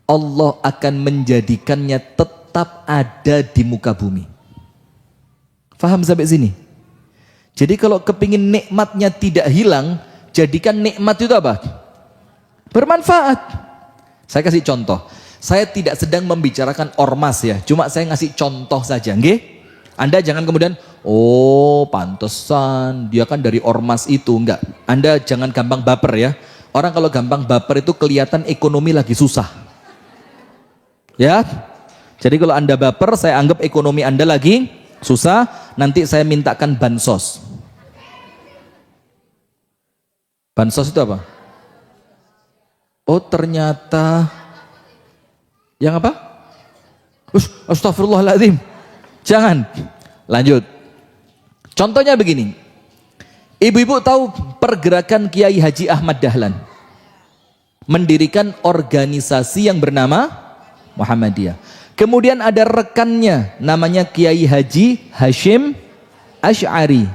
Allah akan menjadikannya tetap ada di muka bumi. Faham sampai sini? Jadi kalau kepingin nikmatnya tidak hilang, jadikan nikmat itu apa? Bermanfaat. Saya kasih contoh. Saya tidak sedang membicarakan ormas ya, cuma saya ngasih contoh saja, nggih? Anda jangan kemudian, oh pantesan dia kan dari ormas itu, enggak. Anda jangan gampang baper ya. Orang kalau gampang baper itu kelihatan ekonomi lagi susah. Ya. Jadi kalau Anda baper, saya anggap ekonomi Anda lagi susah, nanti saya mintakan bansos. Bansos itu apa? Oh ternyata yang apa? Astagfirullahaladzim. Jangan. Lanjut. Contohnya begini. Ibu-ibu tahu pergerakan Kiai Haji Ahmad Dahlan mendirikan organisasi yang bernama Muhammadiyah. Kemudian ada rekannya namanya Kiai Haji Hashim Asy'ari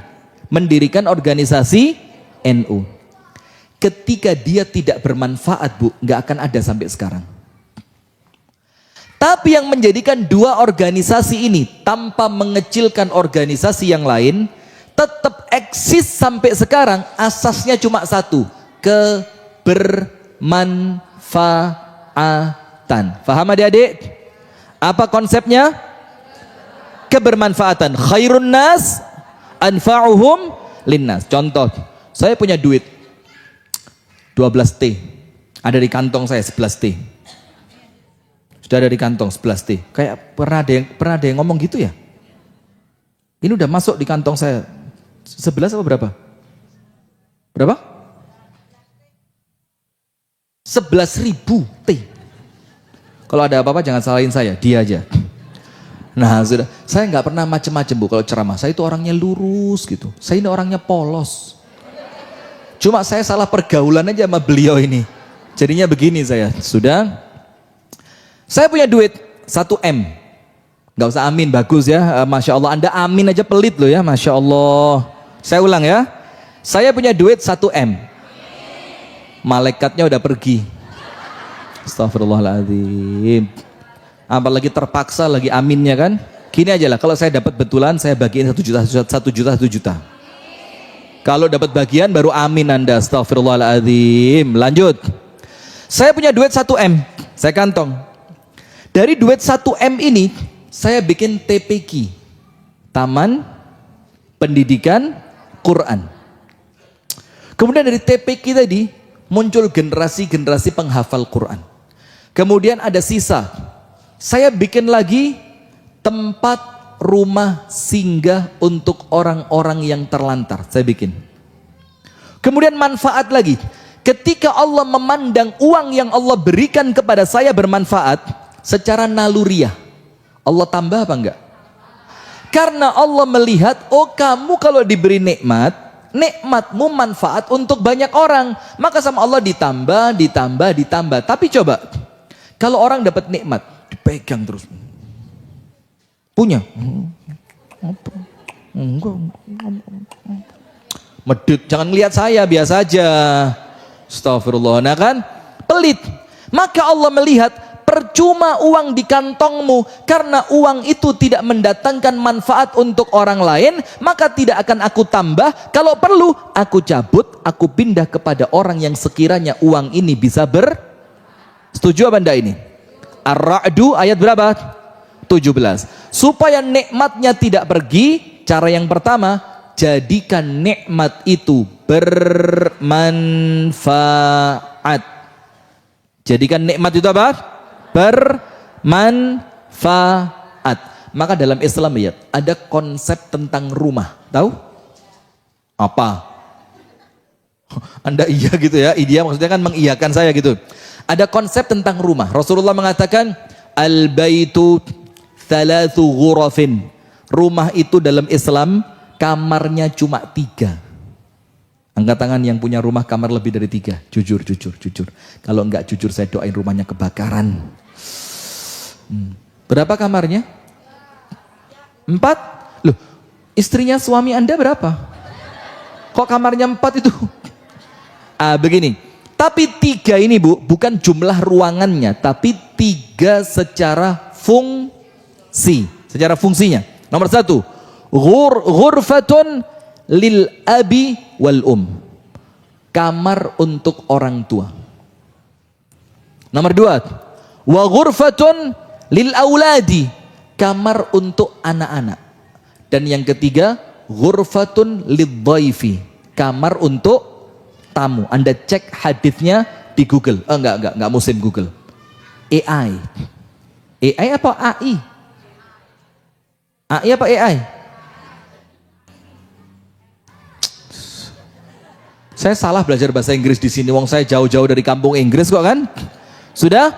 mendirikan organisasi NU. Ketika dia tidak bermanfaat, Bu, nggak akan ada sampai sekarang. Tapi yang menjadikan dua organisasi ini tanpa mengecilkan organisasi yang lain tetap eksis sampai sekarang, asasnya cuma satu, kebermanfaatan. Paham adik-adik? Apa konsepnya? Kebermanfaatan. Khairun nas anfa'uhum linnas. Contoh, saya punya duit 12T, ada di kantong saya 11T. Sudah ada di kantong 11T. Kayak pernah ada yang ngomong gitu ya? Ini udah masuk di kantong saya 11 atau berapa? Berapa? 11.000 T. Kalau ada apa-apa jangan salahin saya, dia aja. Nah sudah, saya nggak pernah macem-macem Bu kalau ceramah. Saya itu orangnya lurus gitu. Saya ini orangnya polos. Cuma saya salah pergaulan aja sama beliau ini. Jadinya begini saya. Sudah. Saya punya duit 1M. Gak usah amin, bagus ya. Masya Allah, Anda amin aja pelit loh ya. Masya Allah. Saya ulang ya. Saya punya duit 1M. Malaikatnya udah pergi. Astagfirullahaladzim. Apalagi terpaksa lagi aminnya kan. Gini aja lah, kalau saya dapat betulan, saya bagiin 1 juta. Kalau dapat bagian baru amin Anda. Astagfirullahaladzim. Lanjut. Saya punya duit 1M. Saya kantong. Dari duit 1M ini saya bikin TPQ. Taman Pendidikan Quran. Kemudian dari TPQ tadi muncul generasi-generasi penghafal Quran. Kemudian ada sisa. Saya bikin lagi tempat rumah singgah untuk orang-orang yang terlantar. Saya bikin. Kemudian manfaat lagi. Ketika Allah memandang uang yang Allah berikan kepada saya bermanfaat secara naluriah, Allah tambah apa enggak? Karena Allah melihat, oh kamu kalau diberi nikmat, nikmatmu manfaat untuk banyak orang, maka sama Allah ditambah, ditambah, ditambah. Tapi coba, kalau orang dapat nikmat, dipegang terus. Punya? Enggak. Medit, jangan lihat saya, biasa aja. Astagfirullah, nah kan? Pelit. Maka Allah melihat, percuma uang di kantongmu, karena uang itu tidak mendatangkan manfaat untuk orang lain, maka tidak akan aku tambah. Kalau perlu, aku cabut, aku pindah kepada orang yang sekiranya uang ini bisa Setuju apa anda ini? Ar-Ra'du ayat berapa? 17. Supaya nikmatnya tidak pergi, cara yang pertama, jadikan nikmat itu bermanfaat. Jadikan nikmat itu apa? Bermanfaat. Maka dalam Islam ya, ada konsep tentang rumah. Tahu? Apa? Anda iya gitu ya, iya maksudnya kan mengiyakan saya gitu. Ada konsep tentang rumah. Rasulullah mengatakan, al-baitu thalathu ghurafin. Rumah itu dalam Islam kamarnya cuma 3. Angkat tangan yang punya rumah kamar lebih dari 3. Jujur. Kalau enggak jujur saya doain rumahnya kebakaran. Berapa kamarnya? 4? Loh, istrinya suami anda berapa? Kok kamarnya 4 itu? Begini. Tapi 3 ini bu, bukan jumlah ruangannya, tapi 3 secara fungsi. Secara fungsinya. Nomor 1, ghurfatun lil abi wal kamar untuk orang tua. Nomor 2, wa ghurfatun lil auladi, kamar untuk anak-anak. Dan yang ketiga, ghurfatun lid dhaifi, kamar untuk tamu. Anda cek hadisnya di Google. Enggak musim Google. AI apa AI? AI apa AI? Saya salah belajar bahasa Inggris di sini, wong saya jauh-jauh dari kampung Inggris kok kan? Sudah?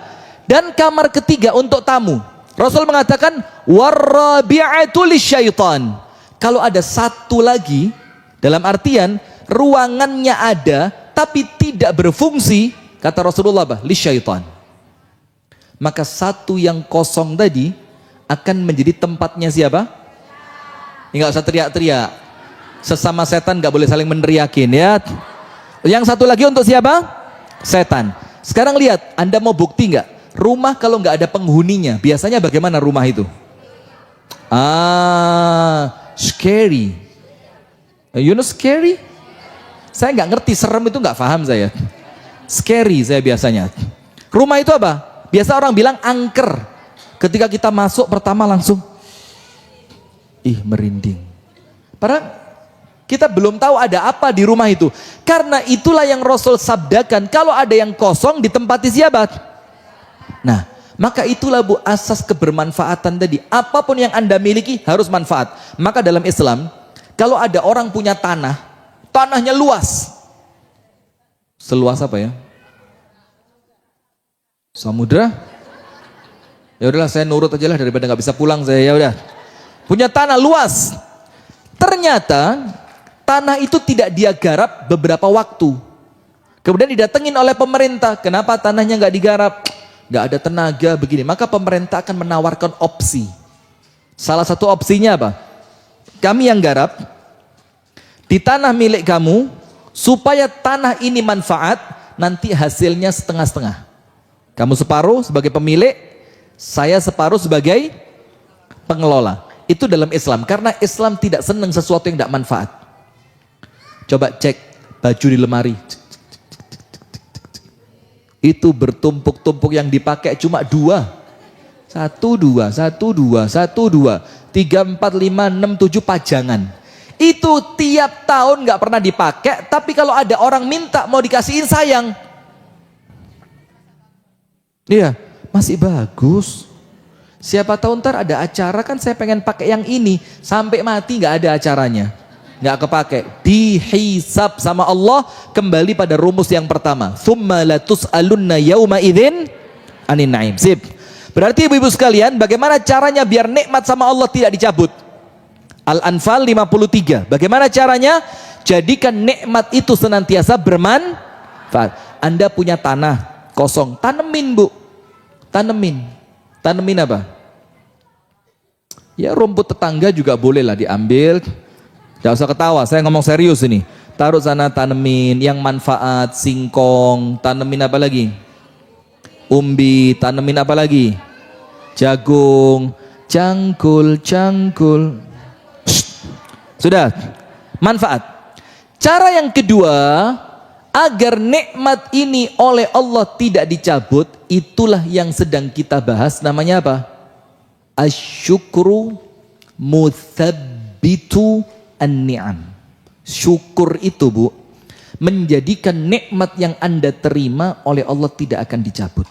Dan kamar ketiga untuk tamu. Rasul mengatakan warabi'atu lisyaitan. Kalau ada satu lagi, dalam artian ruangannya ada tapi tidak berfungsi, kata Rasulullah apa? Lisyaitan. Maka satu yang kosong tadi akan menjadi tempatnya siapa? Enggak usah teriak-teriak. Sesama setan nggak boleh saling meneriakin ya. Yang satu lagi untuk siapa? Setan. Sekarang lihat, Anda mau bukti nggak? Rumah kalau nggak ada penghuninya, biasanya bagaimana rumah itu? Scary. You know scary? Saya nggak ngerti, serem itu nggak paham saya. Scary saya biasanya. Rumah itu apa? Biasa orang bilang angker. Ketika kita masuk pertama langsung, merinding. Padahal kita belum tahu ada apa di rumah itu. Karena itulah yang Rasul sabdakan, kalau ada yang kosong ditempati siapa? Nah, maka itulah bu asas kebermanfaatan tadi. Apapun yang Anda miliki harus manfaat. Maka dalam Islam, kalau ada orang punya tanahnya luas. Seluas apa ya? Samudra? Ya udahlah saya nurut aja lah daripada nggak bisa pulang saya, ya udah. Punya tanah luas. Ternyata tanah itu tidak dia garap beberapa waktu. Kemudian didatengin oleh pemerintah. Kenapa tanahnya nggak digarap? Nggak ada tenaga begini. Maka pemerintah akan menawarkan opsi. Salah satu opsinya apa? Kami yang garap di tanah milik kamu, supaya tanah ini manfaat, nanti hasilnya setengah-setengah. Kamu separuh sebagai pemilik, saya separuh sebagai pengelola. Itu dalam Islam, karena Islam tidak senang sesuatu yang tidak manfaat. Coba cek baju di lemari, itu bertumpuk-tumpuk, yang dipakai cuma 2, 1, 2, 1, 2, 1, 2, 3, 4, 5, 6, 7 pajangan. Itu tiap tahun nggak pernah dipakai, tapi kalau ada orang minta mau dikasihin sayang. Iya, masih bagus. Siapa tahu ntar ada acara, kan saya pengen pakai yang ini. Sampai mati nggak ada acaranya, nggak kepake. Dihisab sama Allah kembali pada rumus yang pertama. Tsumma latus'alunna yauma idzin anin na'im. Sip. Berarti ibu-ibu sekalian, bagaimana caranya biar nikmat sama Allah tidak dicabut? Al-Anfal 53. Bagaimana caranya? Jadikan nikmat itu senantiasa bermanfaat. Anda punya tanah kosong, tanemin bu, tanemin apa? Ya rumput tetangga juga boleh lah diambil. Gak usah ketawa, saya ngomong serius ini. Taruh sana, tanemin yang manfaat, singkong, tanemin apa lagi? Umbi, tanemin apa lagi? Jagung, cangkul. Sudah, manfaat. Cara yang kedua, agar nikmat ini oleh Allah tidak dicabut, itulah yang sedang kita bahas, namanya apa? Asyukru muthabbitu an-ni'am. Syukur itu bu, menjadikan nikmat yang Anda terima oleh Allah tidak akan dicabut.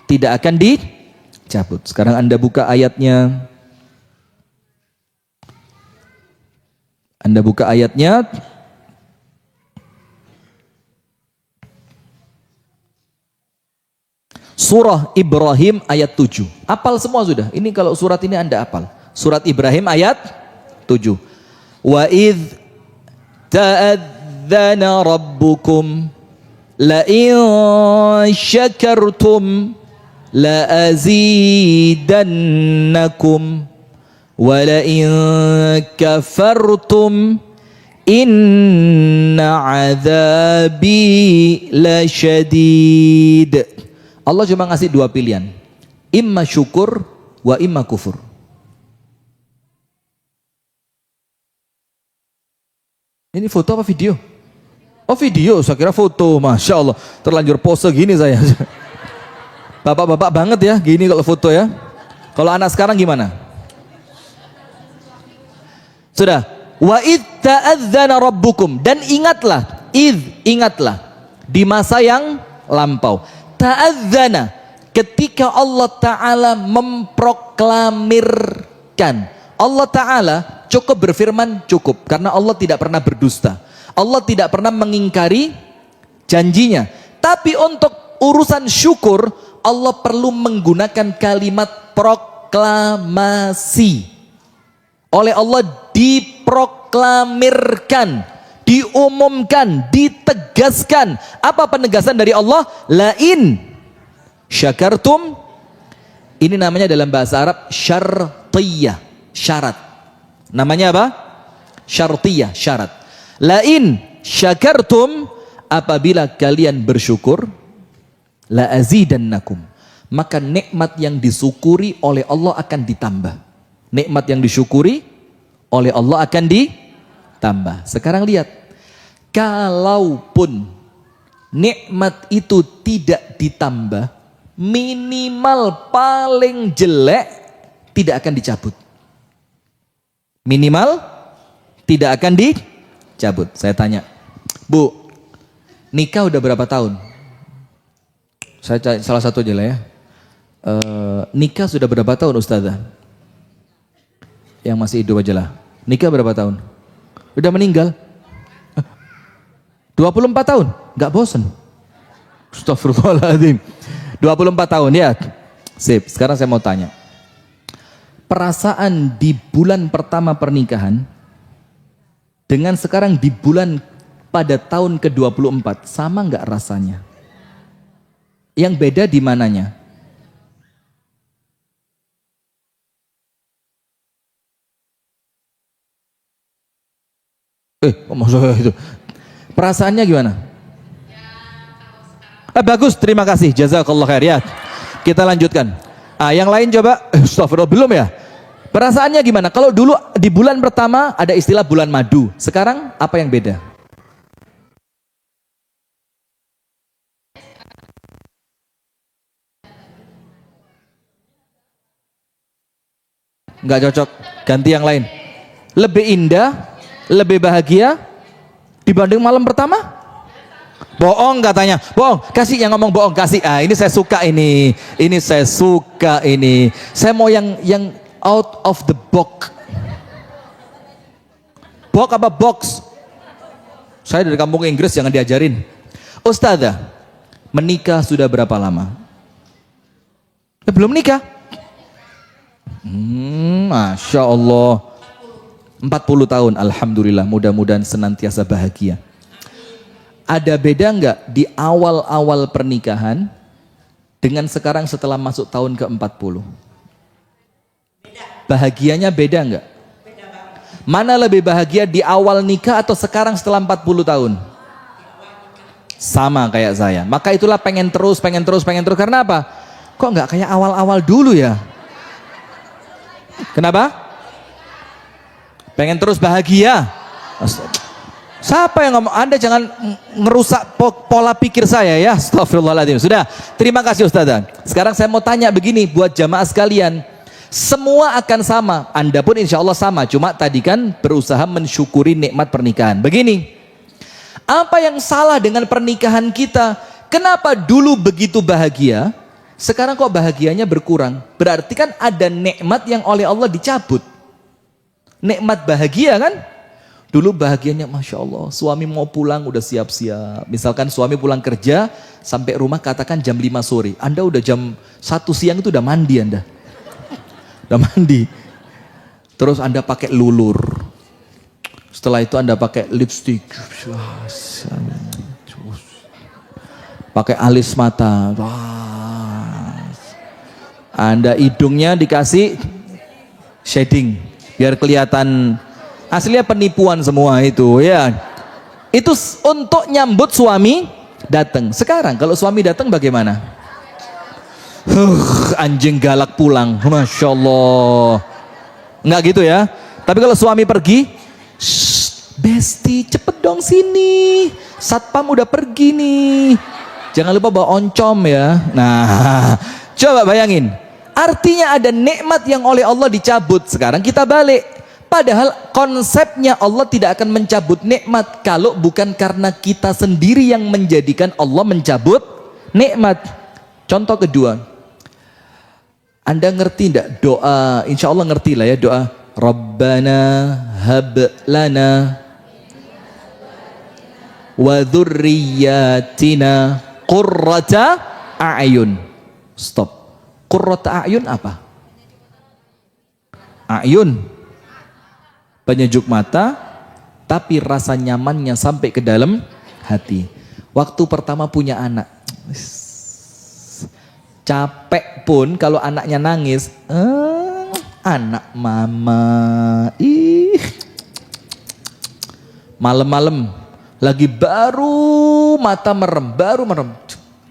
Tidak akan dicabut. Sekarang Anda buka ayatnya. Anda buka ayatnya. Surah Ibrahim ayat 7. Apal semua sudah. Ini kalau surat ini Anda apal. Surat Ibrahim ayat 7. Wa idh ta'adzana rabbukum la in syakartum la azidannakum wa la in kafartum inna azabi lasyadid. Allah cuma ngasih dua pilihan, imma syukur wa imma kufur. Ini foto apa video? Oh video, saya kira foto. Masya Allah, terlanjur pose gini saya. Bapak-bapak banget ya, gini kalau foto ya. Kalau anak sekarang gimana? Sudah. Wa idh ta'adzana rabbukum, dan ingatlah, ingatlah di masa yang lampau. Ta'adzana, ketika Allah Ta'ala memproklamirkan. Allah Ta'ala cukup berfirman, cukup, karena Allah tidak pernah berdusta. Allah tidak pernah mengingkari janjinya. Tapi untuk urusan syukur, Allah perlu menggunakan kalimat proklamasi. Oleh Allah diproklamirkan, diumumkan, ditegaskan. Apa penegasan dari Allah? Lain syakartum, ini namanya dalam bahasa Arab syartiyah, syarat. Namanya apa? Syartiyah, syarat. Lain syakartum, apabila kalian bersyukur, la azidannakum, maka nikmat yang disyukuri oleh Allah akan ditambah. Nikmat yang disyukuri oleh Allah akan ditambah. Sekarang lihat, kalaupun nikmat itu tidak ditambah, minimal paling jelek tidak akan dicabut. Minimal tidak akan dicabut. Saya tanya, Bu, nikah udah berapa tahun? Saya cari salah satu aja lah ya. Nikah sudah berapa tahun Ustazah? Yang masih hidup aja lah. Nikah berapa tahun? Udah meninggal? 24 tahun? Gak bosen? Astagfirullahaladzim. 24 tahun ya. Sip, sekarang saya mau tanya. Perasaan di bulan pertama pernikahan dengan sekarang di bulan pada tahun ke-24 sama nggak rasanya? Yang beda di mananya? Maksudnya itu. Perasaannya gimana? Bagus, terima kasih. Jazakallah khair ya. Kita lanjutkan. Yang lain coba. Astagfirullah, belum ya? Perasaannya gimana? Kalau dulu di bulan pertama ada istilah bulan madu. Sekarang apa yang beda? Nggak cocok. Ganti yang lain. Lebih indah, lebih bahagia dibanding malam pertama? Bohong katanya, bohong. Kasih yang ngomong bohong, kasih. Ah, ini saya suka ini. Ini saya suka ini. Saya mau yang out of the box. Box apa box? Saya dari kampung Inggris, jangan diajarin. Ustazah, menikah sudah berapa lama? Belum nikah. Masya Allah. 40 tahun, alhamdulillah. Mudah-mudahan senantiasa bahagia. Ada beda nggak di awal-awal pernikahan dengan sekarang setelah masuk tahun ke-40? Bahagianya beda nggak? Mana lebih bahagia, di awal nikah atau sekarang setelah 40 tahun? Sama kayak saya. Maka itulah pengen terus. Karena apa? Kok nggak kayak awal-awal dulu ya? Kenapa? Pengen terus bahagia. Siapa yang ngomong? Anda jangan ngerusak pola pikir saya ya. Astagfirullahaladzim. Sudah, terima kasih Ustazah. Sekarang saya mau tanya begini buat jamaah sekalian. Semua akan sama. Anda pun insya Allah sama. Cuma tadi kan berusaha mensyukuri nikmat pernikahan. Begini, apa yang salah dengan pernikahan kita? Kenapa dulu begitu bahagia, sekarang kok bahagianya berkurang? Berarti kan ada nikmat yang oleh Allah dicabut. Nikmat bahagia kan? Dulu bahagianya Masya Allah, suami mau pulang udah siap-siap. Misalkan suami pulang kerja, sampai rumah katakan jam 5 sore. Anda udah jam 1 siang itu udah mandi Anda. Udah mandi. Terus Anda pakai lulur. Setelah itu Anda pakai lipstick. Pakai alis mata. Anda hidungnya dikasih shading. Biar kelihatan. Aslinya penipuan semua itu ya. Itu untuk nyambut suami datang. Sekarang kalau suami datang bagaimana? Anjing galak pulang. Masya Allah. Enggak gitu ya. Tapi kalau suami pergi, Besti cepet dong sini. Satpam udah pergi nih. Jangan lupa bawa oncom ya. Nah, coba bayangin. Artinya ada nikmat yang oleh Allah dicabut. Sekarang kita balik. Padahal konsepnya Allah tidak akan mencabut nikmat kalau bukan karena kita sendiri yang menjadikan Allah mencabut nikmat. Contoh kedua, Anda ngerti tidak doa? Insya Allah ngerti lah ya doa. Rabbana hab lana wa dzurriyyatina qurrata a'yun. Stop. Qurrata a'yun apa? A'yun penyejuk mata, tapi rasa nyamannya sampai ke dalam hati. Waktu pertama punya anak, capek pun kalau anaknya nangis, anak mama, malam-malam lagi baru mata merem,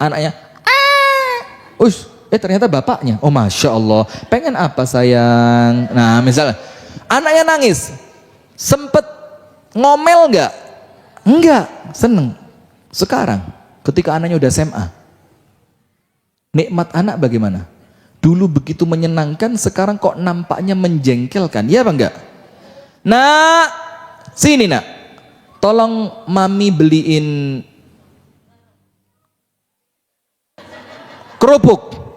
anaknya, ternyata bapaknya, oh masya Allah, pengen apa sayang? Nah misalnya, anaknya nangis, sempet ngomel nggak? Enggak, seneng. Sekarang ketika anaknya udah SMA, nikmat anak bagaimana? Dulu begitu menyenangkan, sekarang kok nampaknya menjengkelkan, ya apa enggak? Nak, sini nak, tolong mami beliin kerupuk.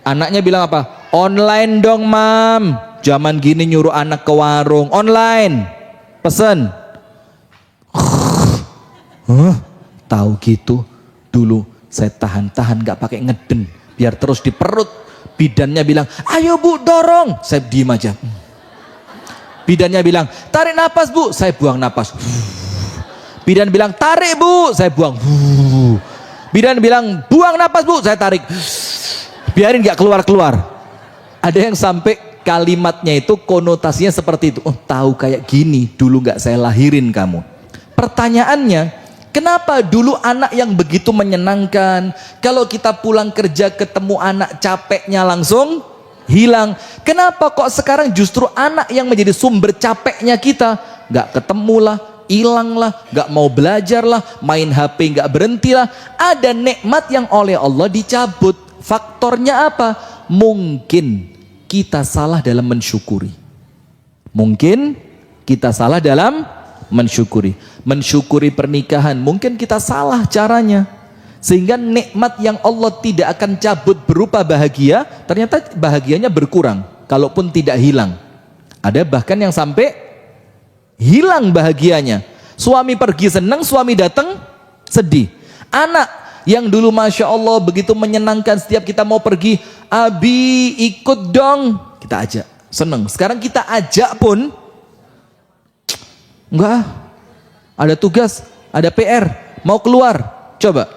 Anaknya bilang apa? Online dong mam. Zaman gini nyuruh anak ke warung, online. Pesen. Tahu gitu, dulu saya tahan-tahan gak pakai ngeden, biar terus di perut. Bidannya bilang, ayo bu dorong, saya diem aja. Bidannya bilang, tarik napas bu, saya buang napas. Bidan bilang, tarik bu, saya buang. Bidan bilang, buang napas bu, saya tarik. Biarin gak keluar-keluar. Ada yang sampai kalimatnya itu konotasinya seperti itu. Oh tahu kayak gini, dulu gak saya lahirin kamu. Pertanyaannya, kenapa dulu anak yang begitu menyenangkan, kalau kita pulang kerja ketemu anak capeknya langsung hilang. Kenapa kok sekarang justru anak yang menjadi sumber capeknya kita? Gak ketemu lah, hilang lah, gak mau belajar lah, main HP gak berhenti lah. Ada nikmat yang oleh Allah dicabut. Faktornya apa? Mungkin kita salah dalam mensyukuri. Mungkin kita salah dalam mensyukuri. mensyukuri pernikahan. Mungkin kita salah caranya, sehingga nikmat yang Allah tidak akan cabut berupa bahagia, ternyata bahagianya berkurang, kalaupun tidak hilang. Ada bahkan yang sampai hilang bahagianya. Suami pergi senang, suami datang sedih. Anak yang dulu Masya Allah begitu menyenangkan, setiap kita mau pergi, Abi ikut dong, kita ajak, senang. Sekarang kita ajak pun enggak, ada tugas, ada PR, mau keluar. Coba,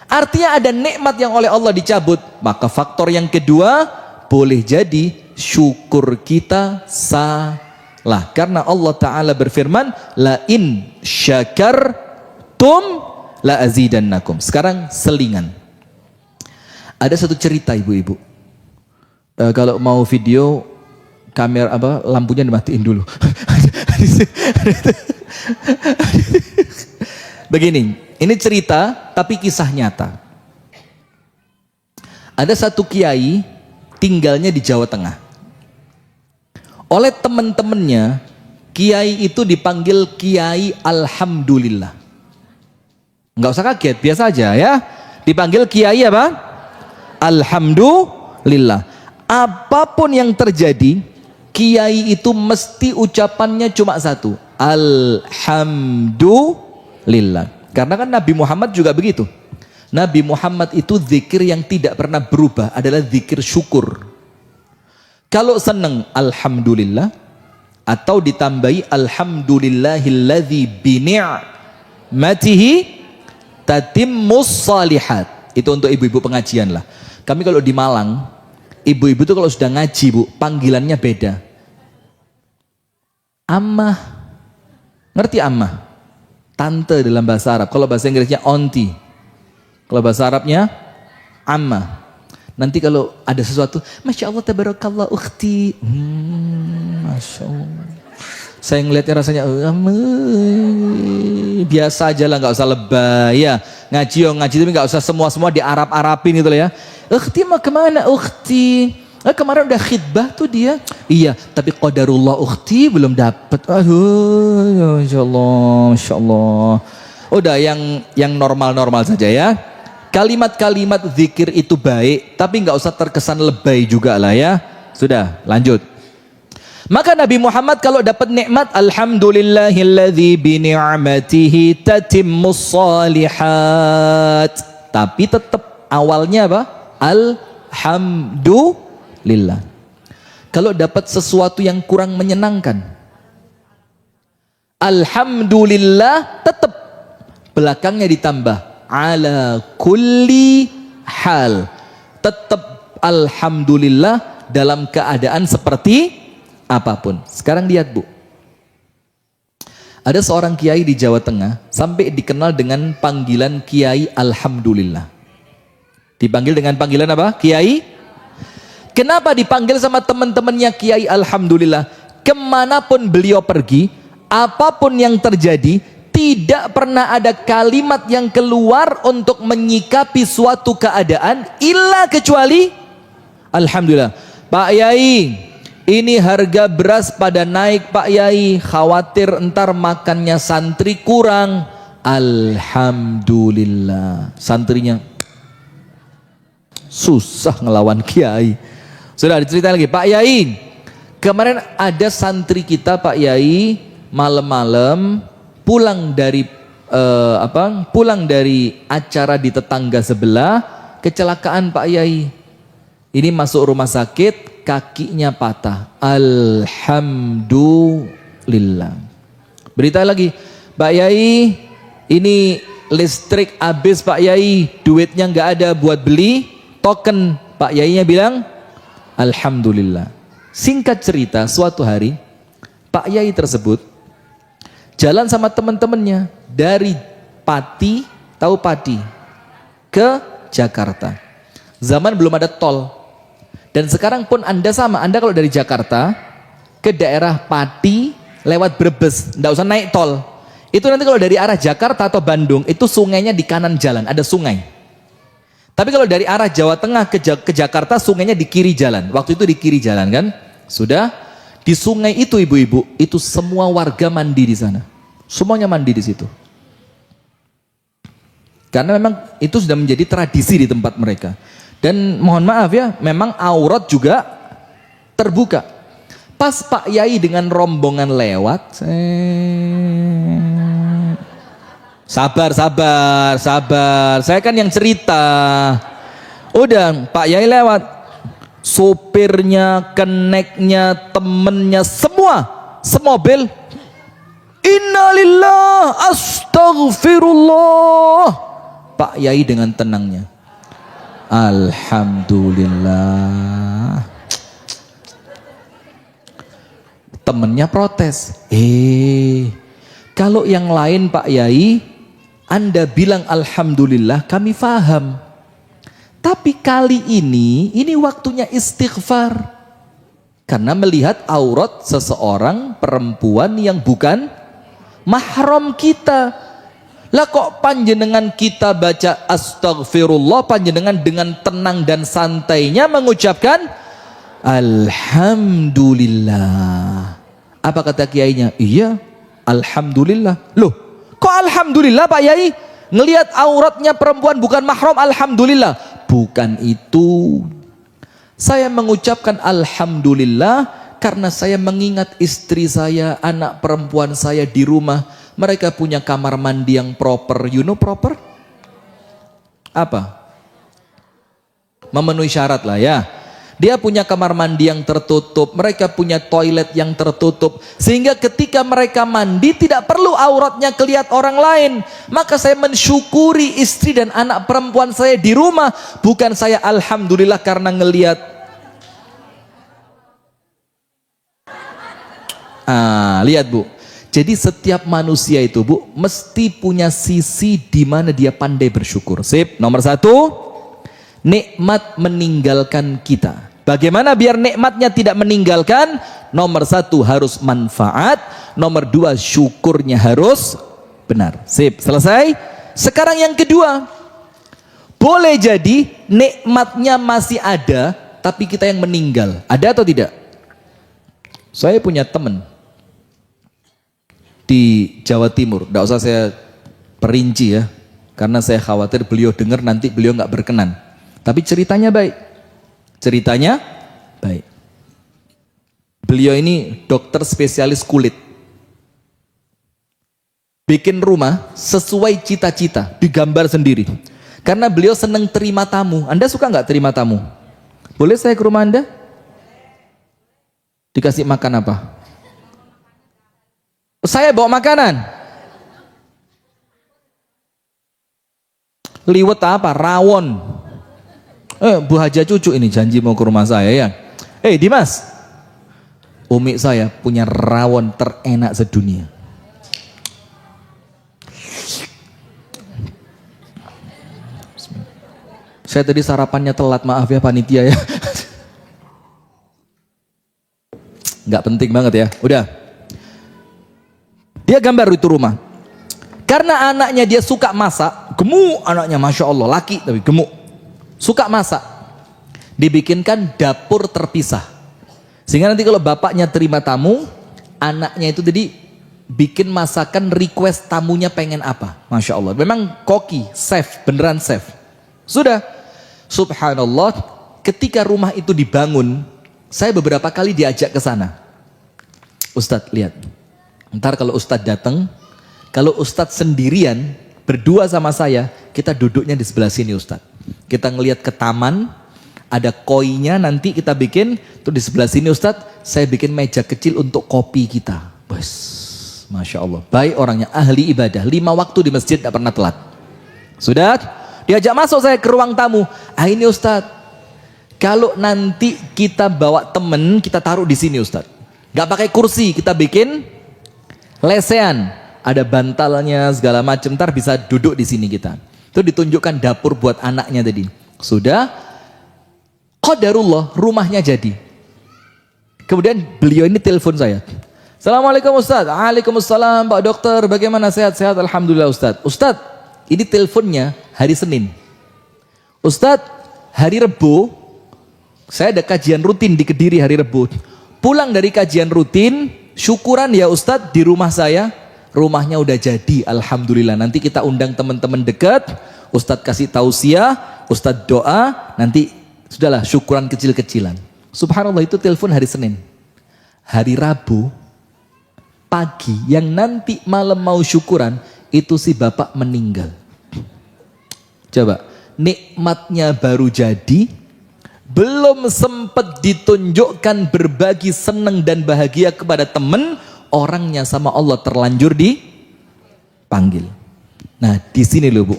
artinya ada nikmat yang oleh Allah dicabut. Maka faktor yang kedua, boleh jadi syukur kita salah, karena Allah Ta'ala berfirman, la in syakartum la azidannakum. Sekarang selingan. Ada satu cerita ibu-ibu, kalau mau video kamera lampunya dimatiin dulu. Begini, ini cerita tapi kisah nyata. Ada satu kiai tinggalnya di Jawa Tengah. Oleh teman-temannya, kiai itu dipanggil Kiai Alhamdulillah. Enggak usah kaget, biasa aja ya. Dipanggil Kiai apa? Alhamdulillah. Apapun yang terjadi, kiai itu mesti ucapannya cuma satu, Alhamdulillah. Karena kan Nabi Muhammad juga begitu. Nabi Muhammad itu zikir yang tidak pernah berubah adalah zikir syukur. Kalau senang Alhamdulillah, atau ditambahi Alhamdulillahilladzi bini'matihi tatimmus salihat. Itu untuk ibu-ibu pengajian lah. Kami kalau di Malang, ibu-ibu itu kalau sudah ngaji bu, panggilannya beda. Ammah, ngerti ammah? Tante dalam bahasa Arab. Kalau bahasa Inggrisnya auntie. Kalau bahasa Arabnya ammah. Nanti kalau ada sesuatu, Masya Allah tabarakallah ukhti, Masya Allah, saya ngeliatnya rasanya biasa aja lah, nggak usah lebay ya. Ngaji tapi nggak usah semua di Arab-Arabin gitu lah ya. Ukhti mah kemana ukhti? Kemarin udah khidbah tuh dia. Iya, tapi qadarullah ukhti belum dapat. Aduh, Masya Allah. Udah yang normal-normal saja ya. Kalimat-kalimat zikir itu baik, tapi nggak usah terkesan lebay juga lah ya. Sudah, lanjut. Maka Nabi Muhammad kalau dapat nikmat, Alhamdulillahilladzi bini'matihi tatimmus salihat. Tapi tetap awalnya apa? Alhamdulillah. Kalau dapat sesuatu yang kurang menyenangkan, Alhamdulillah tetap, belakangnya ditambah ala kulli hal. Tetap Alhamdulillah dalam keadaan seperti apapun. Sekarang lihat bu, ada seorang kiai di Jawa Tengah sampai dikenal dengan panggilan Kiai Alhamdulillah. Dipanggil dengan panggilan apa? Kiai. Kenapa dipanggil sama teman-temannya Kiai Alhamdulillah? Kemanapun beliau pergi, apapun yang terjadi, tidak pernah ada kalimat yang keluar untuk menyikapi suatu keadaan illa kecuali Alhamdulillah. Pak Yai, ini harga beras pada naik Pak Yai, khawatir entar makannya santri kurang. Alhamdulillah. Santrinya susah ngelawan Kiai. Sudah diceritain lagi, Pak Yai, kemarin ada santri kita Pak Yai malam-malam pulang dari acara di tetangga sebelah, kecelakaan Pak Yai. Ini masuk rumah sakit, kakinya patah. Alhamdulillah. Berita lagi, Pak Yai, ini listrik habis Pak Yai, duitnya nggak ada buat beli token. Pak Yainya bilang Alhamdulillah. Singkat cerita, suatu hari Pak Yai tersebut jalan sama teman-temannya dari Pati, tahu Pati, ke Jakarta. Zaman belum ada tol. Dan sekarang pun Anda sama, Anda kalau dari Jakarta ke daerah Pati lewat Brebes, enggak usah naik tol. Itu nanti kalau dari arah Jakarta atau Bandung, itu sungainya di kanan jalan, ada sungai. Tapi kalau dari arah Jawa Tengah ke Jakarta, sungainya di kiri jalan. Waktu itu di kiri jalan kan? Sudah. Di sungai itu ibu-ibu, itu semua warga mandi di sana. Semuanya mandi di situ. Karena memang itu sudah menjadi tradisi di tempat mereka. Dan mohon maaf ya, memang aurat juga terbuka. Pas Pak Yai dengan rombongan lewat, sabar. Saya kan yang cerita. Udah, Pak Yai lewat. Sopirnya, keneknya, temennya, semua semobil. Innalillah, astaghfirullah. Pak Yai dengan tenangnya, alhamdulillah. Temennya protes, kalau yang lain Pak Yai, Anda bilang alhamdulillah, kami faham. Tapi kali ini waktunya istighfar. Karena melihat aurat seseorang perempuan yang bukan mahram kita. Lah kok panjenengan kita baca astaghfirullah, panjenengan dengan tenang dan santainya mengucapkan alhamdulillah. Apa kata kiainya? Iya, alhamdulillah. Loh, kok alhamdulillah Pak Yai? Ngelihat auratnya perempuan bukan mahram, alhamdulillah. Bukan itu. Saya mengucapkan alhamdulillah karena saya mengingat istri saya, anak perempuan saya di rumah. Mereka punya kamar mandi yang proper. You know proper? Apa? Memenuhi syarat lah ya. Dia punya kamar mandi yang tertutup. Mereka punya toilet yang tertutup. Sehingga ketika mereka mandi tidak perlu auratnya kelihatan orang lain. Maka saya mensyukuri istri dan anak perempuan saya di rumah. Bukan saya alhamdulillah karena ngelihat. Lihat Bu. Jadi setiap manusia itu Bu, mesti punya sisi di mana dia pandai bersyukur. Sip, nomor 1, nikmat meninggalkan kita. Bagaimana biar nikmatnya tidak meninggalkan? Nomor 1 harus manfaat, nomor 2 syukurnya harus benar. Sip, selesai. Sekarang yang kedua, boleh jadi nikmatnya masih ada, tapi kita yang meninggal. Ada atau tidak? Saya punya teman di Jawa Timur, tidak usah saya perinci ya, karena saya khawatir beliau dengar nanti beliau nggak berkenan. Tapi ceritanya baik, Beliau ini dokter spesialis kulit, bikin rumah sesuai cita-cita, digambar sendiri. Karena beliau senang terima tamu. Anda suka nggak terima tamu? Boleh saya ke rumah Anda? Dikasih makan apa? Saya bawa makanan. Liwet apa? Rawon. Bu Haja cucu ini janji mau ke rumah saya ya. Dimas, umi saya punya rawon terenak sedunia. Saya tadi sarapannya telat, maaf ya panitia ya. Nggak penting banget ya. Udah. Dia gambar itu rumah. Karena anaknya dia suka masak, gemuk anaknya, masya Allah, laki tapi gemuk, suka masak. Dibikinkan dapur terpisah. Sehingga nanti kalau bapaknya terima tamu, anaknya itu tadi bikin masakan, request tamunya pengen apa. Masya Allah. Memang koki, chef, beneran chef. Sudah. Subhanallah, ketika rumah itu dibangun, saya beberapa kali diajak ke sana. Ustadz, lihat. Ntar kalau Ustadz datang, kalau Ustadz sendirian, berdua sama saya, kita duduknya di sebelah sini Ustadz. Kita ngelihat ke taman, ada koinya nanti kita bikin, tuh di sebelah sini Ustadz, saya bikin meja kecil untuk kopi kita. Bos, Masya Allah. Baik orangnya, ahli ibadah, 5 waktu di masjid, tidak pernah telat. Sudah, diajak masuk saya ke ruang tamu. Ini Ustadz, kalau nanti kita bawa temen, kita taruh di sini Ustadz. Gak pakai kursi, kita bikin lesehan, ada bantalnya segala macam, ntar bisa duduk di sini kita. Itu ditunjukkan dapur buat anaknya tadi. Sudah, qadarullah rumahnya jadi. Kemudian beliau ini telepon saya. Assalamualaikum Ustaz. Waalaikumsalam Pak Dokter, bagaimana, sehat-sehat? Alhamdulillah Ustaz. Ustaz, ini teleponnya hari Senin. Ustaz, hari Rebo, saya ada kajian rutin di Kediri hari Rebo. Pulang dari kajian rutin, syukuran ya Ustadz di rumah saya, rumahnya udah jadi, alhamdulillah. Nanti kita undang teman-teman dekat, Ustadz kasih tausiah, Ustadz doa, nanti sudahlah syukuran kecil-kecilan. Subhanallah, itu telepon hari Senin. Hari Rabu pagi yang nanti malam mau syukuran, itu si bapak meninggal. Coba, nikmatnya baru jadi, belum sempat ditunjukkan berbagi senang dan bahagia kepada teman, orangnya sama Allah terlanjur dipanggil. Nah, di sini loh Bu,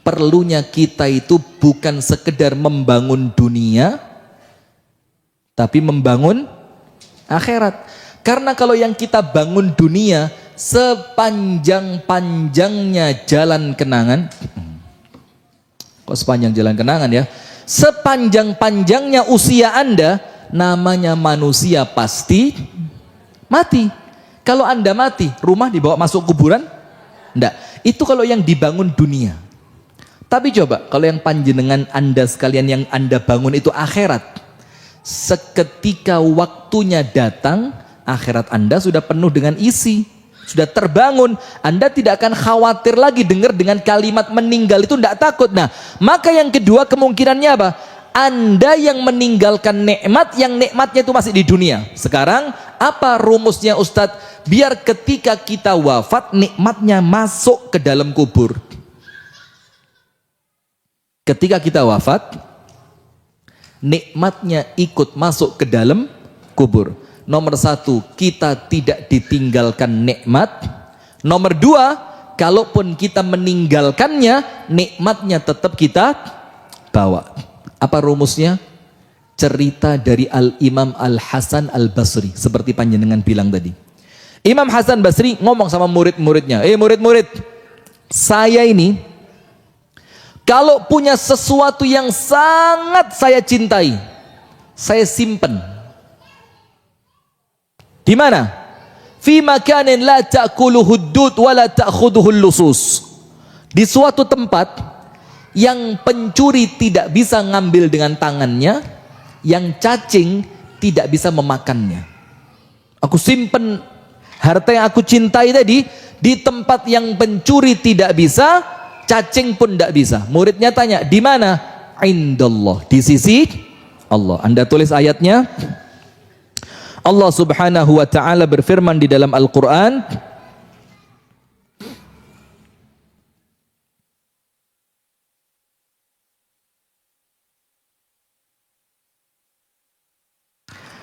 perlunya kita itu bukan sekedar membangun dunia, tapi membangun akhirat. Karena kalau yang kita bangun dunia, sepanjang-panjangnya jalan kenangan, kok sepanjang jalan kenangan ya? Sepanjang-panjangnya usia Anda, namanya manusia pasti mati. Kalau Anda mati, rumah dibawa masuk kuburan? Enggak. Itu kalau yang dibangun dunia. Tapi coba, kalau yang panjenengan Anda sekalian yang Anda bangun itu akhirat. Seketika waktunya datang, akhirat Anda sudah penuh dengan isi. Sudah terbangun, Anda tidak akan khawatir lagi dengar dengan kalimat meninggal itu, tidak takut. Nah, maka yang kedua kemungkinannya apa? Anda yang meninggalkan nikmat, yang nikmatnya itu masih di dunia. Sekarang apa rumusnya Ustadz? Biar ketika kita wafat nikmatnya masuk ke dalam kubur. Ketika kita wafat nikmatnya ikut masuk ke dalam kubur. Nomor satu, kita tidak ditinggalkan nikmat. Nomor dua, kalaupun kita meninggalkannya, nikmatnya tetap kita bawa. Apa rumusnya? Cerita dari Al-Imam Al-Hasan Al-Basri, seperti panjenengan bilang tadi. Imam Hasan Basri ngomong sama murid-muridnya, murid-murid, saya ini kalau punya sesuatu yang sangat saya cintai, saya simpen. Di mana? Fi makanin la ta'kuluhu ad-dud wa la ta'khudhuhu al-lusus. Di suatu tempat yang pencuri tidak bisa ngambil dengan tangannya, yang cacing tidak bisa memakannya. Aku simpen harta yang aku cintai tadi di tempat yang pencuri tidak bisa, cacing pun tidak bisa. Muridnya tanya, di mana? Indallah, di sisi Allah. Anda tulis ayatnya. Allah Subhanahu wa taala berfirman di dalam Al-Qur'an,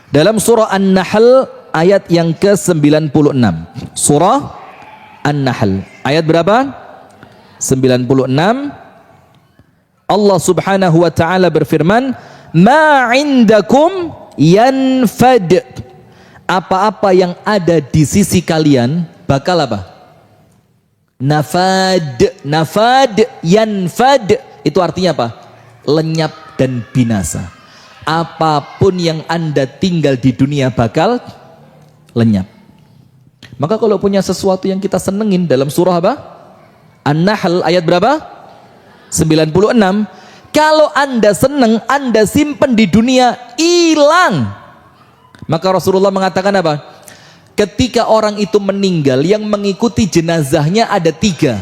dalam surah An-Nahl ayat yang ke-96. Surah An-Nahl ayat berapa? 96. Allah Subhanahu wa taala berfirman, "Ma 'indakum yanfad." Apa-apa yang ada di sisi kalian bakal apa? Nafad, nafad, yanfad. Itu artinya apa? Lenyap dan binasa. Apapun yang Anda tinggal di dunia bakal lenyap. Maka kalau punya sesuatu yang kita senengin, dalam surah apa? An-Nahl ayat berapa? 96. Kalau Anda seneng, Anda simpen di dunia, hilang. Maka Rasulullah mengatakan apa? Ketika orang itu meninggal, yang mengikuti jenazahnya ada 3.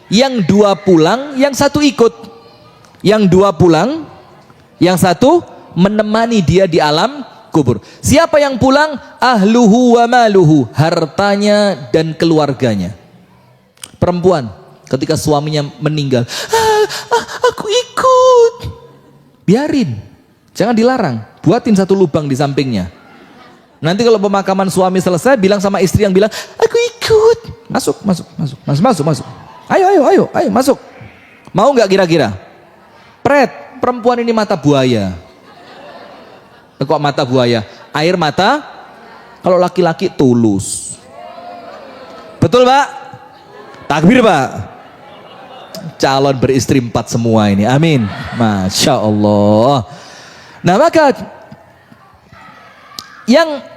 Yang 2 pulang, yang 1 ikut. Yang 2 pulang, yang 1 menemani dia di alam kubur. Siapa yang pulang? Ahluhu wa maluhu, hartanya dan keluarganya. Perempuan ketika suaminya meninggal, aku ikut. Biarin, jangan dilarang. Buatin 1 lubang di sampingnya. Nanti kalau pemakaman suami selesai, bilang sama istri yang bilang, aku ikut. Masuk. Ayo, masuk. Mau nggak kira-kira? Pret, perempuan ini mata buaya. Kok mata buaya? Air mata. Kalau laki-laki tulus. Betul Pak? Takbir Pak. Calon beristri 4 semua ini. Amin. Masya Allah. Nah maka yang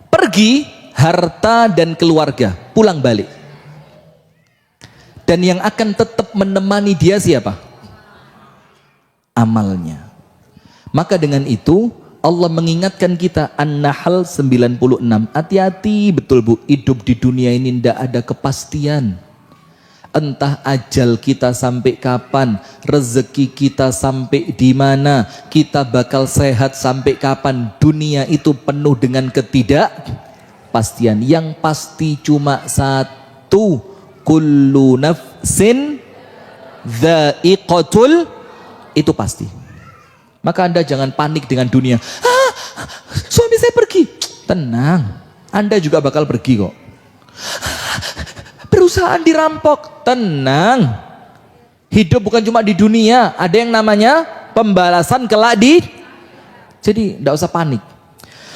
pergi harta dan keluarga, pulang balik. Dan yang akan tetap menemani dia siapa? Amalnya. Maka dengan itu Allah mengingatkan kita, An-Nahl 96. Hati-hati betul Bu, hidup di dunia ini tidak ada kepastian. Entah ajal kita sampai kapan, rezeki kita sampai di mana, kita bakal sehat sampai kapan. Dunia itu penuh dengan ketidakpastian. Yang pasti cuma satu, kullu nafsin dha'iqatul, itu pasti. Maka Anda jangan panik dengan dunia. Suami saya pergi. Tenang, Anda juga bakal pergi kok. Perusahaan dirampok. Tenang. Hidup bukan cuma di dunia, ada yang namanya pembalasan kelak di. Jadi tidak usah panik.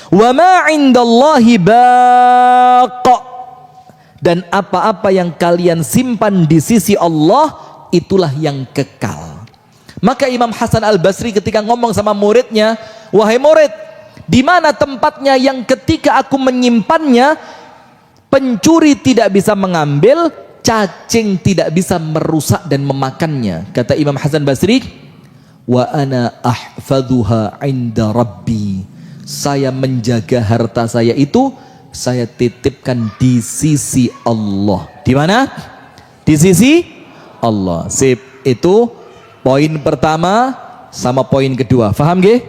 Wa ma 'indallahi baqa. Dan apa-apa yang kalian simpan di sisi Allah, itulah yang kekal. Maka Imam Hasan Al-Basri ketika ngomong sama muridnya, wahai murid, di mana tempatnya yang ketika aku menyimpannya, pencuri tidak bisa mengambil, cacing tidak bisa merusak dan memakannya. Kata Imam Hasan Basri, wa ana ahfadhuha 'inda rabbi. Saya menjaga harta saya itu, saya titipkan di sisi Allah. Di mana? Di sisi Allah. Sip, itu poin pertama sama poin kedua. Faham gak?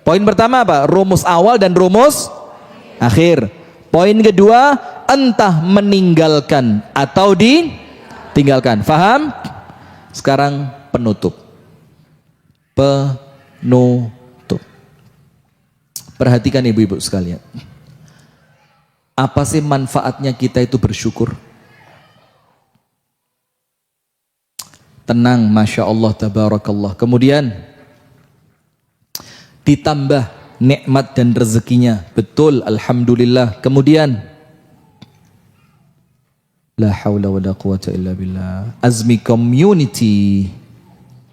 Poin pertama apa? Rumus awal dan rumus akhir. Poin kedua, entah meninggalkan atau ditinggalkan. Faham? Sekarang penutup. Penutup. Perhatikan ibu-ibu sekalian. Apa sih manfaatnya kita itu bersyukur? Tenang, Masya Allah, Tabarakallah. Kemudian ditambah nikmat dan rezekinya. Betul, Alhamdulillah. Kemudian la hawla wa la quwata illa billah. Azmi community.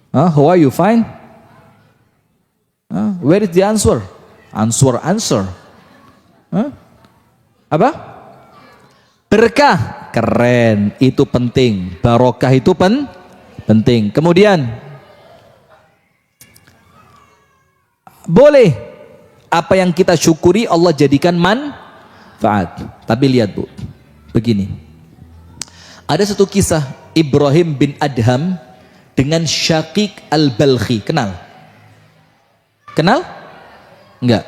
How are you? Fine? Where is the answer? Answer. Apa? Berkah. Keren. Itu penting. Barokah itu penting. Kemudian boleh apa yang kita syukuri Allah jadikan manfaat. Tapi lihat Bu, begini. Ada satu kisah Ibrahim bin Adham dengan Syaqiq al-Balkhi. Kenal? Enggak.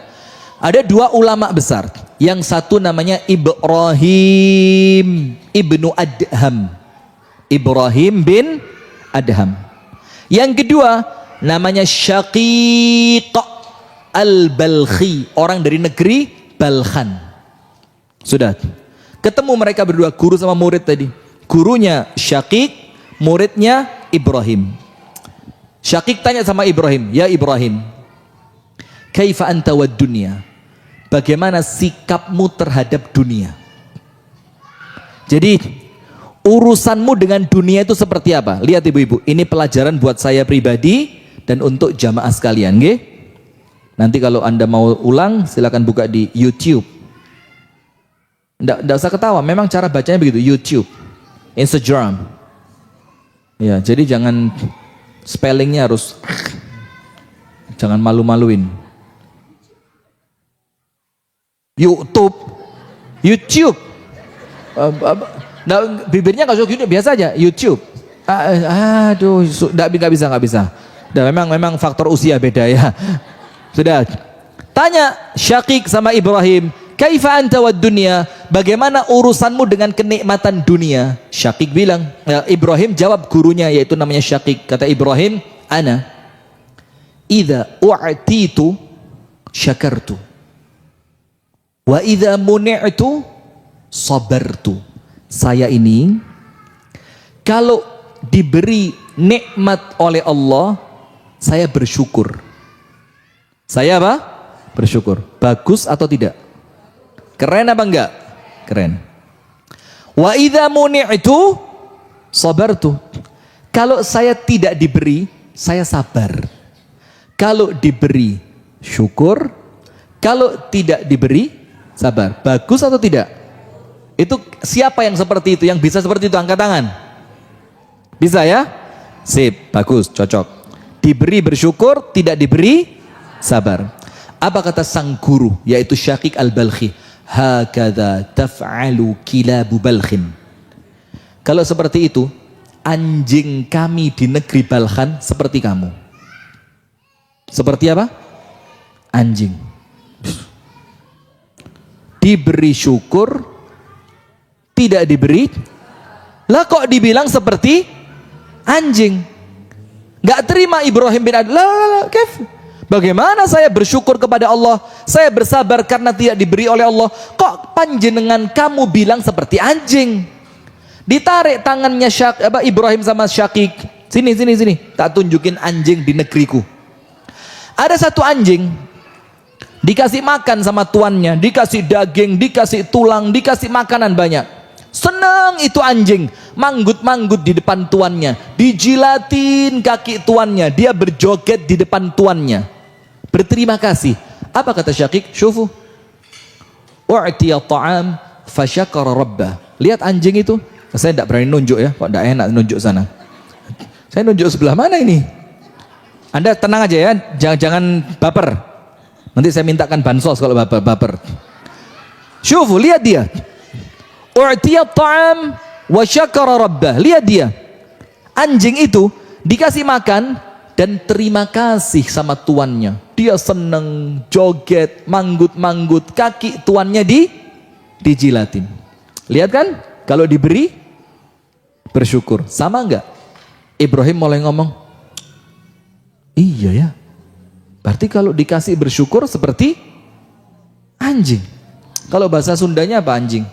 Ada dua ulama besar. Yang satu namanya Ibrahim ibnu Adham. Ibrahim bin Adham. Yang kedua namanya Syaqiq al-Balkhi, orang dari negeri Balkhan. Sudah ketemu mereka berdua, guru sama murid tadi. Gurunya Syaqiq, muridnya Ibrahim. Syaqiq tanya sama Ibrahim, ya Ibrahim, kaifa anta wad dunya? Bagaimana sikapmu terhadap dunia? Jadi urusanmu dengan dunia itu seperti apa? Lihat ibu-ibu, ini pelajaran buat saya pribadi dan untuk jamaah sekalian, nggih? Nanti kalau Anda mau ulang silakan buka di YouTube. Nggak usah ketawa, memang cara bacanya begitu, YouTube, Instagram. Ya, jadi jangan spellingnya harus, jangan malu-maluin. YouTube. Nah, bibirnya nggak usah gitu, biasa aja YouTube. Aduh, nggak bisa. Dan memang faktor usia beda ya. Sudah. Tanya Syaqiq sama Ibrahim, kaifa anta wad dunya? Bagaimana urusanmu dengan kenikmatan dunia? Syaqiq bilang, Ibrahim jawab gurunya yaitu namanya Syaqiq. Kata Ibrahim, ana idza u'titu syakartu wa idza muni'tu sabartu. Saya ini kalau diberi nikmat oleh Allah, saya bersyukur. Saya apa? Bersyukur. Bagus atau tidak? Keren apa enggak? Keren. Wa idza muni'tu sabartu. Kalau saya tidak diberi, saya sabar. Kalau diberi, syukur. Kalau tidak diberi, sabar. Bagus atau tidak? Itu siapa yang seperti itu? Yang bisa seperti itu, angkat tangan. Bisa ya? Sip, bagus, cocok. Diberi bersyukur, tidak diberi sabar. Apa kata sang guru, yaitu Syaqiq al-Balkhi? Hakadha taf'alu kilabu Balkhin. Kalau seperti itu, anjing kami di negeri Balkhan seperti kamu. Seperti apa? Anjing. Diberi syukur, tidak diberi. Lah kok dibilang seperti anjing? Gak terima Ibrahim bin Adham. Lah, kef. Bagaimana saya bersyukur kepada Allah? Saya bersabar karena tidak diberi oleh Allah. Kok panjenengan kamu bilang seperti anjing? Ditarik tangannya Ibrahim sama Syaqiq. Sini. Tak tunjukin anjing di negeriku. Ada satu anjing dikasih makan sama tuannya, dikasih daging, dikasih tulang, dikasih makanan banyak. Senang itu anjing, manggut-manggut di depan tuannya, dijilatin kaki tuannya, dia berjoget di depan tuannya, berterima kasih. Apa kata Syaqiq? Syufu, u'tiya ta'am fasyakara rabbah. Lihat anjing itu. Saya tidak berani nunjuk ya, kok tidak enak nunjuk sana. Saya nunjuk sebelah mana ini? Anda tenang aja ya, jangan baper. Nanti saya mintakan bansos kalau baper. Syufu, lihat dia. U'tiya ta'am wa syakara rabbah. Lihat dia. Anjing itu dikasih makan dan terima kasih sama tuannya. Dia seneng, joget, manggut-manggut, kaki tuannya dijilatin. Lihat kan? Kalau diberi bersyukur. Sama enggak? Ibrahim mulai ngomong, iya ya. Berarti kalau dikasih bersyukur seperti anjing. Kalau bahasa Sundanya apa anjing?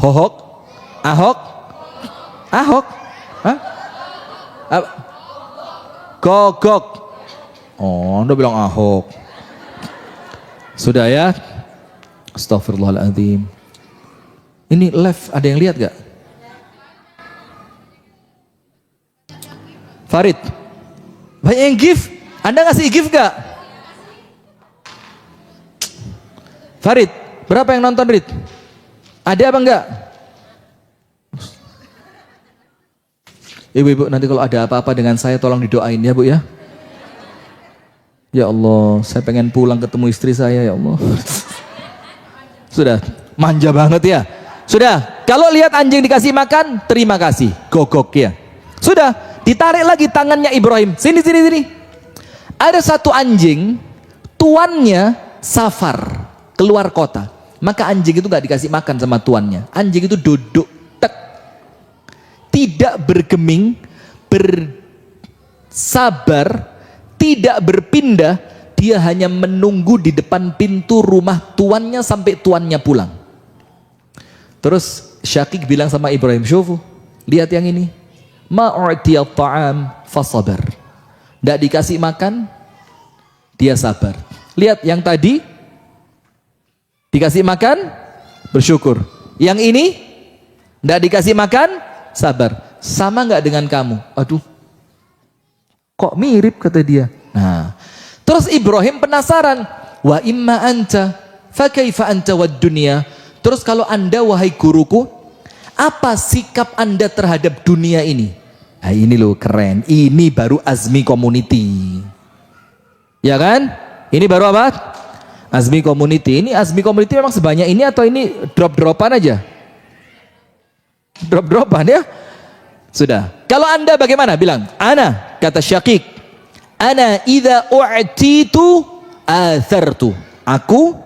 Hohok, ahok, hah? Gogok. Oh, Anda bilang ahok. Sudah ya? Astagfirullahaladzim. Ini live, ada yang lihat gak? Farid, banyak yang gift. Anda ngasih gift gak? Farid, berapa yang nonton Rid? Ada apa enggak? Ibu-ibu, nanti kalau ada apa-apa dengan saya tolong didoain ya Bu ya. Ya Allah, saya pengen pulang ketemu istri saya ya Allah. Sudah, manja banget ya. Sudah, kalau lihat anjing dikasih makan, terima kasih, gogok ya. Sudah, ditarik lagi tangannya Ibrahim. Sini. Ada satu anjing, tuannya safar, keluar kota. Maka anjing itu gak dikasih makan sama tuannya. Anjing itu duduk, tidak bergeming, bersabar, tidak berpindah. Dia hanya menunggu di depan pintu rumah tuannya sampai tuannya pulang. Terus Syaqiq bilang sama Ibrahim, syufu, lihat yang ini. Ma'u'tiya ta'am fasabar. Tidak dikasih makan, dia sabar. Lihat yang tadi, dikasih makan, bersyukur. Yang ini, tidak dikasih makan, sabar. Sama nggak dengan kamu? Aduh, kok mirip kata dia. Nah, terus Ibrahim penasaran. Wa imma anta, fa kaifa anta wad dunya. Terus kalau anda wahai guruku, apa sikap anda terhadap dunia ini? Nah, ini loh keren. Ini baru Azmi Community. Ya kan? Ini baru apa? Azmi Community. Ini Azmi Community memang sebanyak ini atau ini drop-dropan aja? Drop-dropan ya? Sudah. Kalau anda bagaimana? Bilang, ana, kata Syaqiq, ana idza u'titu athartu. Aku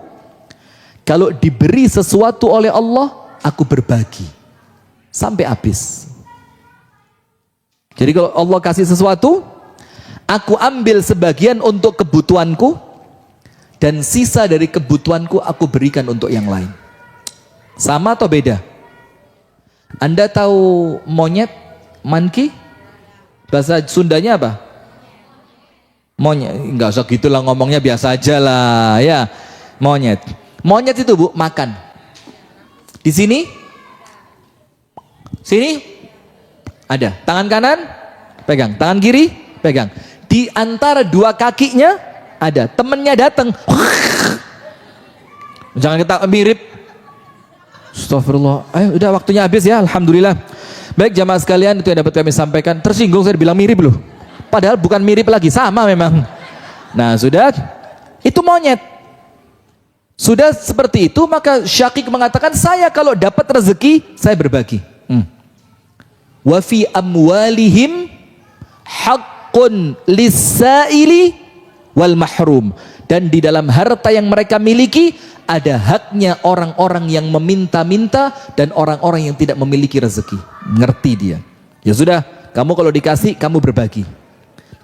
kalau diberi sesuatu oleh Allah, aku berbagi sampai habis. Jadi kalau Allah kasih sesuatu, aku ambil sebagian untuk kebutuhanku, dan sisa dari kebutuhanku aku berikan untuk yang lain. Sama atau beda? Anda tahu monyet, monkey? Bahasa Sundanya apa? Monyet. Enggak usah gitulah ngomongnya, biasa aja lah ya. Monyet. Monyet itu Bu, makan. Di sini ada. Tangan kanan pegang, tangan kiri pegang. Di antara dua kakinya ada. Temennya datang. Jangan kita mirip. Astagfirullah. Ayo udah waktunya habis ya, alhamdulillah. Baik jamaah sekalian, itu yang dapat kami sampaikan. Tersinggung saya dibilang mirip loh. Padahal bukan mirip lagi, sama memang. Nah sudah. Itu monyet. Sudah seperti itu, maka Syakik mengatakan, saya kalau dapat rezeki, saya berbagi. Wa fi amwalihim haqqun lis-sa'ili wal mahrum. Dan di dalam harta yang mereka miliki, ada haknya orang-orang yang meminta-minta dan orang-orang yang tidak memiliki rezeki. Ngerti dia. Ya sudah, kamu kalau dikasih, kamu berbagi.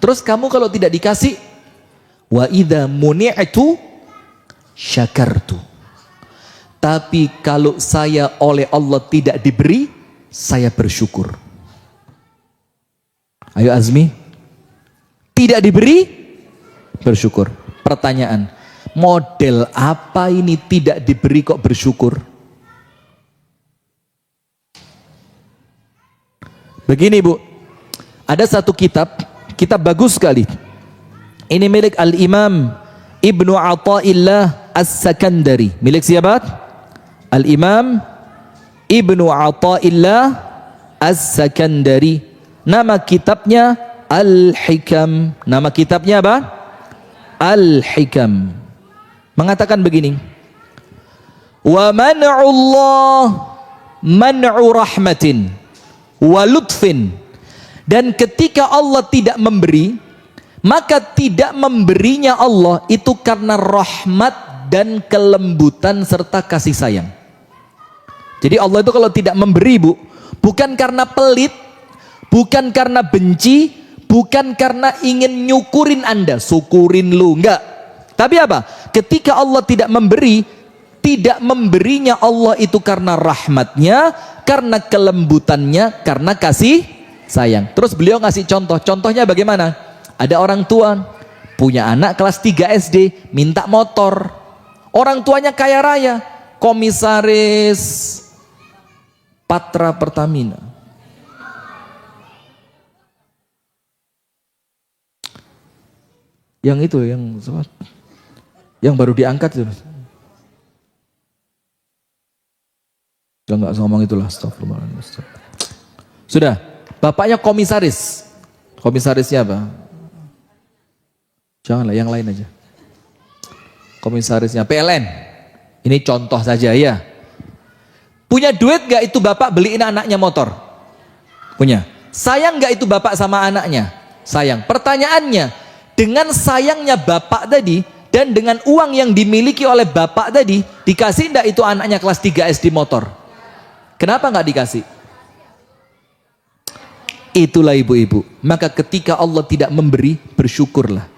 Terus kamu kalau tidak dikasih, wa idza muni'tu syakartu. Tapi kalau saya oleh Allah tidak diberi, saya bersyukur. Ayo Azmi, tidak diberi, bersyukur. Pertanyaan, model apa ini tidak diberi kok bersyukur? Begini Bu, ada satu kitab bagus sekali. Ini milik Al-Imam Ibnu Athaillah As-Sakandari. Milik siapa? Al-Imam Ibnu Athaillah As-Sakandari. Nama kitabnya Al-Hikam. Nama kitabnya apa? Al-Hikam. Mengatakan begini. Wa man'ullah man'u rahmatin wa lutfin. Dan ketika Allah tidak memberi, maka tidak memberinya Allah itu karena rahmat dan kelembutan serta kasih sayang. Jadi Allah itu kalau tidak memberi Bu, bukan karena pelit, bukan karena benci, bukan karena ingin nyukurin Anda, syukurin lu, enggak. Tapi apa? Ketika Allah tidak memberi, tidak memberinya Allah itu karena rahmatnya, karena kelembutannya, karena kasih sayang. Terus beliau ngasih contoh. Contohnya bagaimana? Ada orang tua punya anak kelas 3 SD minta motor. Orang tuanya kaya raya, komisaris Patra Pertamina. Yang itu yang baru diangkat itu. Enggak ngomong itulah, astagfirullahaladzim. Sudah, bapaknya komisaris. Komisarisnya apa? Janganlah, yang lain aja. Komisarisnya PLN. Ini contoh saja ya. Punya duit gak itu bapak beliin anaknya motor? Punya. Sayang gak itu bapak sama anaknya? Sayang. Pertanyaannya, dengan sayangnya bapak tadi dan dengan uang yang dimiliki oleh bapak tadi, dikasih gak itu anaknya kelas 3 SD motor? Kenapa gak dikasih? Itulah ibu-ibu. Maka ketika Allah tidak memberi, bersyukurlah.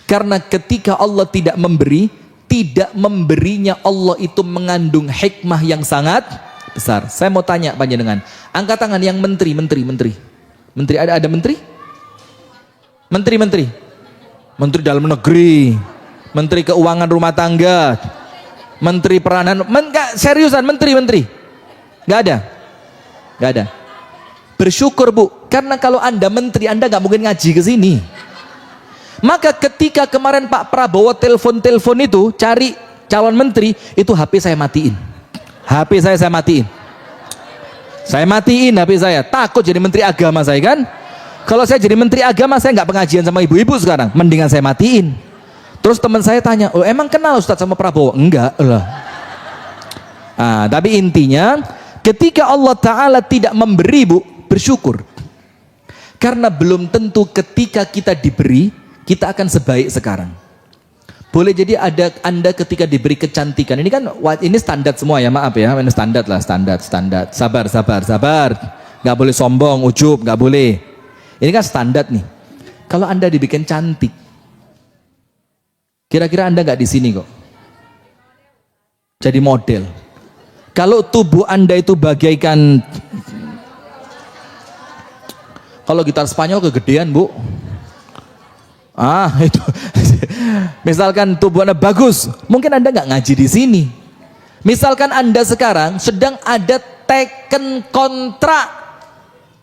Karena ketika Allah tidak memberi, tidak memberinya Allah itu mengandung hikmah yang sangat besar. Saya mau tanya panjenengan, angkat tangan yang menteri. Menteri ada menteri? Menteri dalam negeri, menteri keuangan rumah tangga, menteri peranan, seriusan menteri? Gak ada. Bersyukur Bu, karena kalau Anda menteri, Anda gak mungkin ngaji ke sini. Maka ketika kemarin Pak Prabowo telepon itu cari calon menteri, itu HP saya matiin. Saya matiin HP saya, takut jadi menteri agama saya kan. Kalau saya jadi menteri agama, saya nggak pengajian sama ibu-ibu sekarang, mendingan saya matiin. Terus teman saya tanya, oh emang kenal Ustadz sama Prabowo? Enggak lah. Tapi intinya ketika Allah Ta'ala tidak memberi Bu, bersyukur. Karena belum tentu ketika kita diberi kita akan sebaik sekarang. Boleh jadi ada Anda ketika diberi kecantikan. Ini kan ini standar semua ya, maaf ya. Ini standar lah, standar. Sabar. Gak boleh sombong, ujub, gak boleh. Ini kan standar nih. Kalau Anda dibikin cantik, kira-kira Anda gak di sini kok. Jadi model. Kalau tubuh Anda itu bagaikan, kalau gitar Spanyol kegedean Bu. Itu. Misalkan tubuh Anda bagus, mungkin Anda nggak ngaji di sini. Misalkan Anda sekarang sedang ada teken kontrak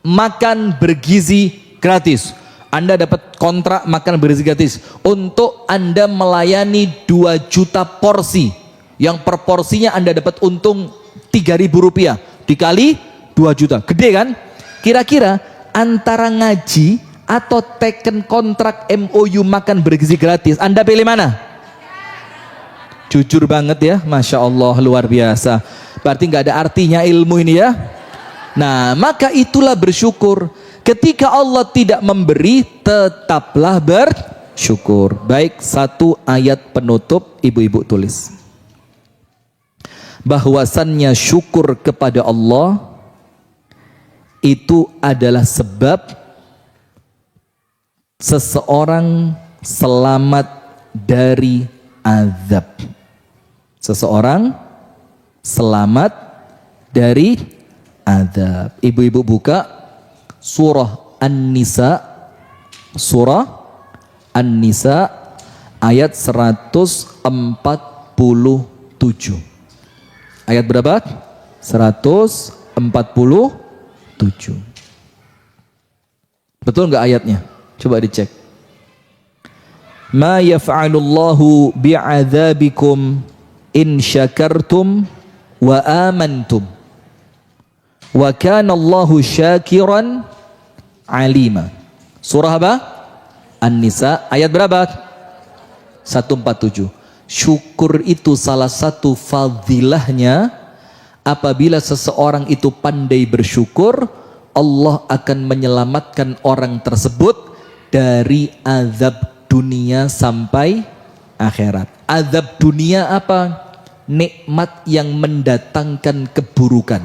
makan bergizi gratis. Anda dapat kontrak makan bergizi gratis untuk Anda melayani 2 juta porsi. Yang per porsinya Anda dapat untung Rp3.000 dikali 2 juta. Gede kan? Kira-kira antara ngaji atau teken kontrak MOU makan bergizi gratis, Anda pilih mana? Jujur banget ya, Masya Allah, luar biasa. Berarti nggak ada artinya ilmu ini ya. Nah, maka itulah bersyukur. Ketika Allah tidak memberi, tetaplah bersyukur. Baik, satu ayat penutup ibu-ibu tulis. Bahwasannya syukur kepada Allah itu adalah sebab seseorang selamat dari azab. Seseorang selamat dari azab. Ibu-ibu buka surah An-Nisa, surah An-Nisa ayat 147. Ayat berapa? 147. Betul nggak ayatnya? Coba dicek. Ma yaf'alullahu bi'adzabikum in syakartum wa amantum wa kana Allahu syakiran alima. Surah apa? An-Nisa ayat berapa? 147. Syukur itu salah satu fadilahnya. Apabila seseorang itu pandai bersyukur, Allah akan menyelamatkan orang tersebut dari azab dunia sampai akhirat. Azab dunia apa? Nikmat yang mendatangkan keburukan.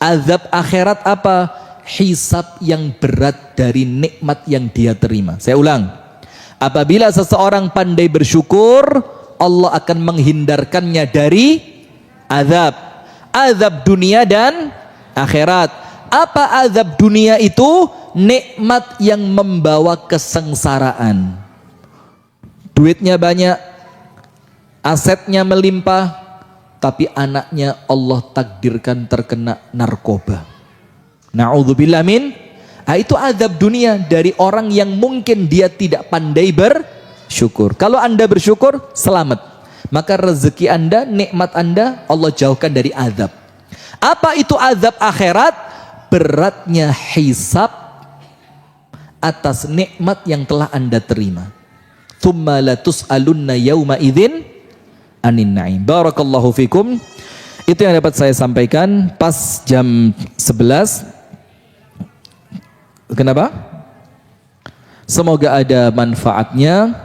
Azab akhirat apa? Hisab yang berat dari nikmat yang dia terima. Saya ulang. Apabila seseorang pandai bersyukur, Allah akan menghindarkannya dari azab. Azab dunia dan akhirat. Apa azab dunia itu? Nikmat yang membawa kesengsaraan. Duitnya banyak, asetnya melimpah, tapi anaknya Allah takdirkan terkena narkoba. Na'udzubillah min. Itu azab dunia dari orang yang mungkin dia tidak pandai bersyukur. Kalau Anda bersyukur, selamat. Maka rezeki Anda, nikmat Anda, Allah jauhkan dari azab. Apa itu azab akhirat? Beratnya hisab atas nikmat yang telah Anda terima. Tsumma latus'alunna yauma idzin anin na'im. Barakallahu fikum. Itu yang dapat saya sampaikan pas jam 11. Kenapa? Semoga ada manfaatnya.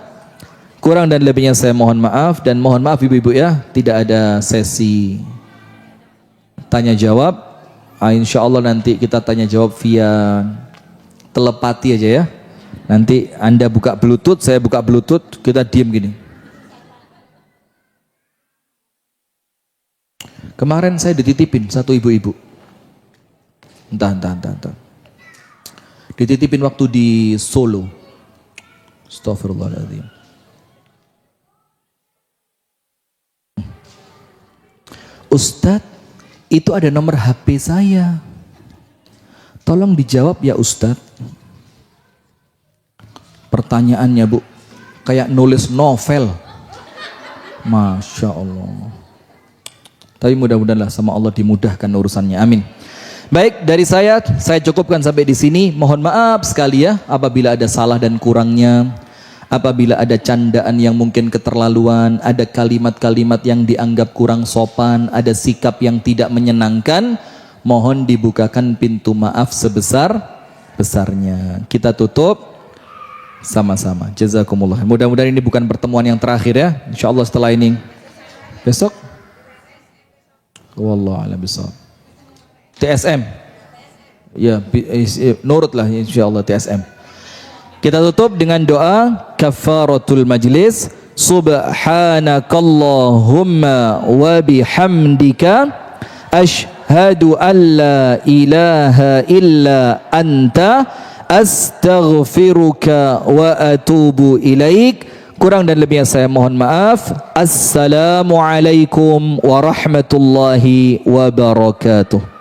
Kurang dan lebihnya saya mohon maaf, dan mohon maaf ibu-ibu ya, tidak ada sesi tanya jawab. Insya Allah nanti kita tanya jawab via telepati aja ya. Nanti Anda buka Bluetooth, saya buka Bluetooth, kita diem gini. Kemarin saya dititipin satu ibu-ibu. Entah. Dititipin waktu di Solo. Astagfirullahaladzim. Ustadz, itu ada nomor HP saya. Tolong dijawab ya Ustadz. Pertanyaannya Bu, kayak nulis novel. Masya Allah. Tapi mudah-mudahan lah sama Allah dimudahkan urusannya. Amin. Baik, dari saya cukupkan sampai di sini. Mohon maaf sekali ya apabila ada salah dan kurangnya. Apabila ada candaan yang mungkin keterlaluan, ada kalimat-kalimat yang dianggap kurang sopan, ada sikap yang tidak menyenangkan, mohon dibukakan pintu maaf sebesar-besarnya. Kita tutup sama-sama. Jazakumullah. Mudah-mudahan ini bukan pertemuan yang terakhir ya. Insya Allah setelah ini besok. Wallahu a'lam bishawab. TSM. Ya, nurutlah insya Allah TSM. Kita tutup dengan doa kafaratul majlis. Subhanakallahumma wa bihamdika asyhadu an la ilaha illa anta astaghfiruka wa atubu ilaik. Kurang dan lebihnya saya mohon maaf. Assalamualaikum warahmatullahi wabarakatuh.